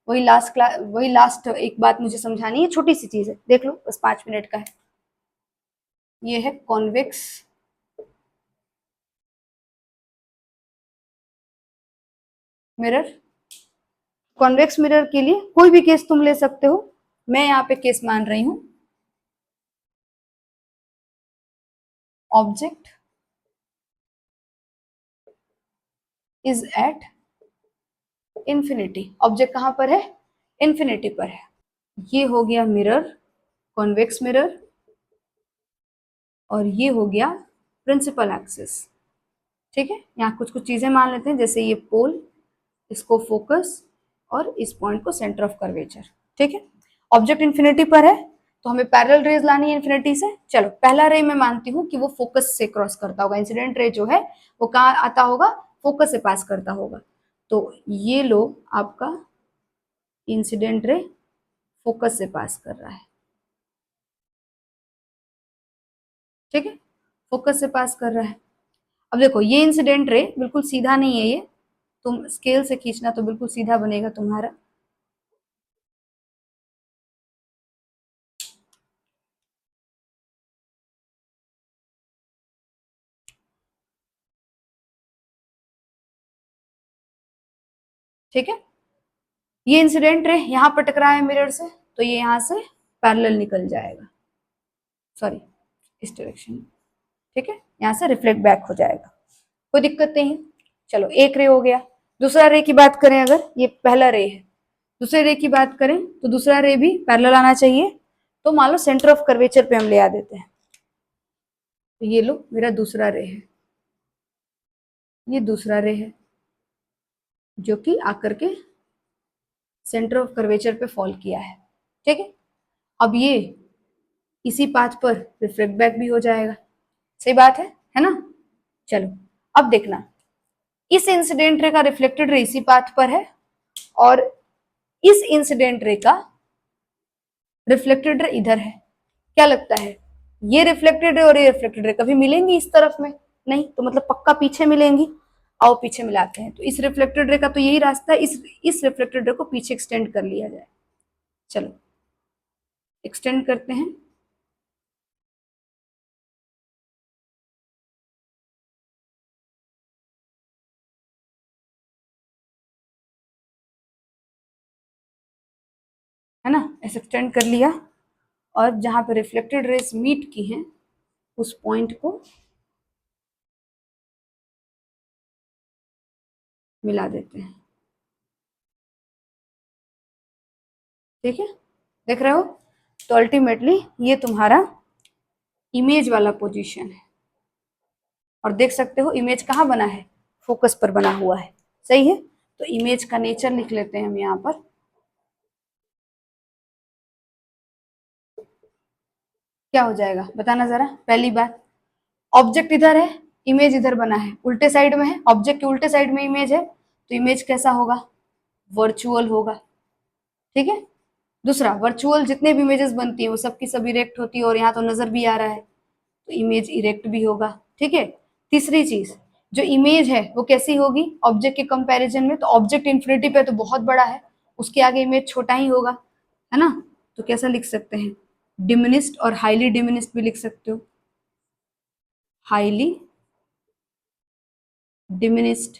वही लास्ट एक बात मुझे समझानी है, छोटी सी चीज है, देख लो, बस 5 मिनट का है। ये है कॉन्वेक्स मिरर। कॉन्वेक्स मिरर के लिए कोई भी केस तुम ले सकते हो, मैं यहाँ पे केस मान रही हूं object is at infinity. Object कहां पर है? इंफिनिटी पर है। ये हो गया मिरर, कॉन्वेक्स मिरर, और ये हो गया प्रिंसिपल एक्सिस। ठीक है, यहाँ कुछ कुछ चीजें मान लेते हैं, जैसे ये पोल, इसको फोकस, और इस पॉइंट को सेंटर ऑफ कर्वेचर। ठीक है, ऑब्जेक्ट इंफिनिटी पर है तो हमें पैरेलल रेज लानी है इंफिनिटी से। चलो, पहला रे मैं मानती हूँ कि वो फोकस से क्रॉस करता होगा, इंसिडेंट रे जो है वो कहाँ आता होगा? फोकस से पास करता होगा। तो ये लो आपका इंसिडेंट रे फोकस से पास कर रहा है। ठीक है, फोकस से पास कर रहा है। अब देखो, ये इंसिडेंट रे बिल्कुल सीधा नहीं है, ये तुम स्केल से खींचना तो बिल्कुल सीधा बनेगा तुम्हारा। ठीक है, ये इंसिडेंट रे यहाँ पर टकरा है मिरर से, तो ये यहाँ से पैरेलल निकल जाएगा, सॉरी इस डायरेक्शन में। ठीक है, यहाँ से रिफ्लेक्ट बैक हो जाएगा, कोई दिक्कत नहीं है। चलो, एक रे हो गया। दूसरा रे की बात करें, अगर ये पहला रे है, दूसरे रे की बात करें तो दूसरा रे भी पैरेलल आना चाहिए। तो मान लो सेंटर ऑफ कर्वेचर पे हम ले आ देते हैं, तो ये लो मेरा दूसरा रे है, ये दूसरा रे है जो कि आकर के सेंटर ऑफ कर्वेचर पे फॉल किया है। ठीक है, अब ये इसी पाथ पर रिफ्लेक्ट बैक भी हो जाएगा। सही बात है ना? चलो, अब देखना, इस इंसिडेंट रे का रिफ्लेक्टेड रे इसी पाथ पर है, और इस इंसिडेंट रे का रिफ्लेक्टेड रे इधर है। क्या लगता है, ये रिफ्लेक्टेड रे और ये रिफ्लेक्टेड रे कभी मिलेंगी इस तरफ में? नहीं, तो मतलब पक्का पीछे मिलेंगी। आओ पीछे मिलाते हैं। तो इस रिफ्लेक्टेड रे का तो यही रास्ता है, इस रिफ्लेक्टेड रे को पीछे एक्सटेंड कर लिया जाए। चलो एक्सटेंड करते हैं। है ना, ऐसे एक्सटेंड कर लिया, और जहां पे रिफ्लेक्टेड रेज मीट की हैं उस पॉइंट को मिला देते हैं। ठीक है, देख रहे हो। तो अल्टीमेटली ये तुम्हारा इमेज वाला पोजीशन है, और देख सकते हो इमेज कहाँ बना है, फोकस पर बना हुआ है, सही है। तो इमेज का नेचर लिख लेते हैं हम यहाँ पर। क्या हो जाएगा बताना जरा। पहली बात, ऑब्जेक्ट इधर है, इमेज इधर बना है, उल्टे साइड में है, ऑब्जेक्ट के उल्टे साइड में इमेज है, तो इमेज कैसा होगा, वर्चुअल होगा। ठीक है। दूसरा, वर्चुअल जितने भी इमेजेस बनती है वो सबकी सब इरेक्ट होती है, और यहाँ तो नजर भी आ रहा है, तो इमेज इरेक्ट भी होगा। ठीक है। तीसरी चीज, जो इमेज है वो कैसी होगी ऑब्जेक्ट के कंपैरिजन में, तो ऑब्जेक्ट इन्फिनिटी पे तो बहुत बड़ा है, उसके आगे इमेज छोटा ही होगा, है ना। तो कैसा लिख सकते हैं, डिमिनिस्ड और हाईली डिमिनिस्ड भी लिख सकते हो, हाईली डिमिनिस्ड।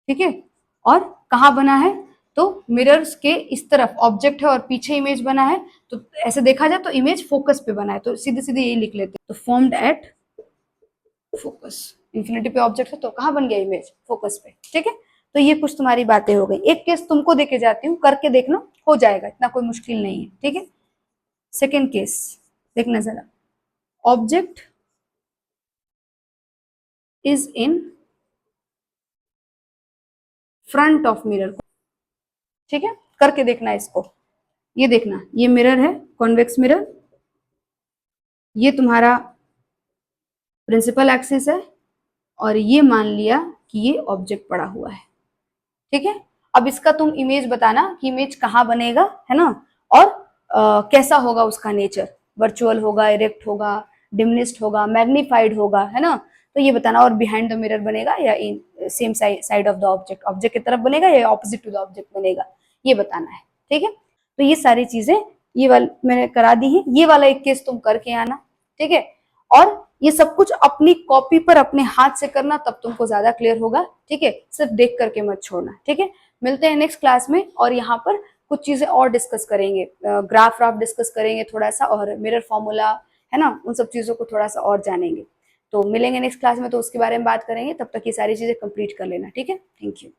ठीक है। और कहाँ बना है, तो मिरर्स के इस तरफ ऑब्जेक्ट है और पीछे इमेज बना है, तो ऐसे देखा जाए तो इमेज फोकस पे बना है, तो सीधे सीधे यही लिख लेते हैं। तो फॉर्म्ड एट फोकस, इंफिनिटी पे ऑब्जेक्ट है तो कहाँ बन गया इमेज, फोकस पे। ठीक है। तो ये कुछ तुम्हारी बातें हो गई। एक केस तुमको देके जाती हूँ, करके देखना, हो जाएगा, इतना कोई मुश्किल नहीं है। ठीक है। सेकेंड केस देखना जरा, object is in front of mirror. ठीक है, करके देखना इसको। ये देखना, ये मिरर है, कॉन्वेक्स मिरर, ये तुम्हारा प्रिंसिपल एक्सिस है, और ये मान लिया कि ये ऑब्जेक्ट पड़ा हुआ है। ठीक है। अब इसका तुम इमेज बताना कि इमेज कहाँ बनेगा, है ना, और कैसा होगा उसका नेचर, वर्चुअल होगा, इरेक्ट होगा, डिमिनिस्ड होगा, मैग्नीफाइड होगा, है ना। तो ये बताना, और बिहाइंड द मिरर बनेगा या in same side of the object, object की तरफ बनेगा या ऑपोजिट टू द ऑब्जेक्ट बनेगा, ये बताना है। ठीक है। तो ये सारी चीजें ये वाली मैंने करा दी है, ये वाला एक केस तुम करके आना। ठीक है। और ये सब कुछ अपनी कॉपी पर अपने हाथ से करना, तब तुमको ज्यादा क्लियर होगा। ठीक है, सिर्फ देख करके मत छोड़ना। ठीक है। मिलते हैं नेक्स्ट क्लास में, और यहाँ पर कुछ चीजें और डिस्कस करेंगे, ग्राफ व्राफ डिस्कस करेंगे थोड़ा सा, और मिरर फॉर्मूला, है ना, उन सब चीजों को थोड़ा सा और जानेंगे। तो मिलेंगे नेक्स्ट क्लास में, तो उसके बारे में बात करेंगे। तब तक ये सारी चीजें कंप्लीट कर लेना। ठीक है, थैंक यू।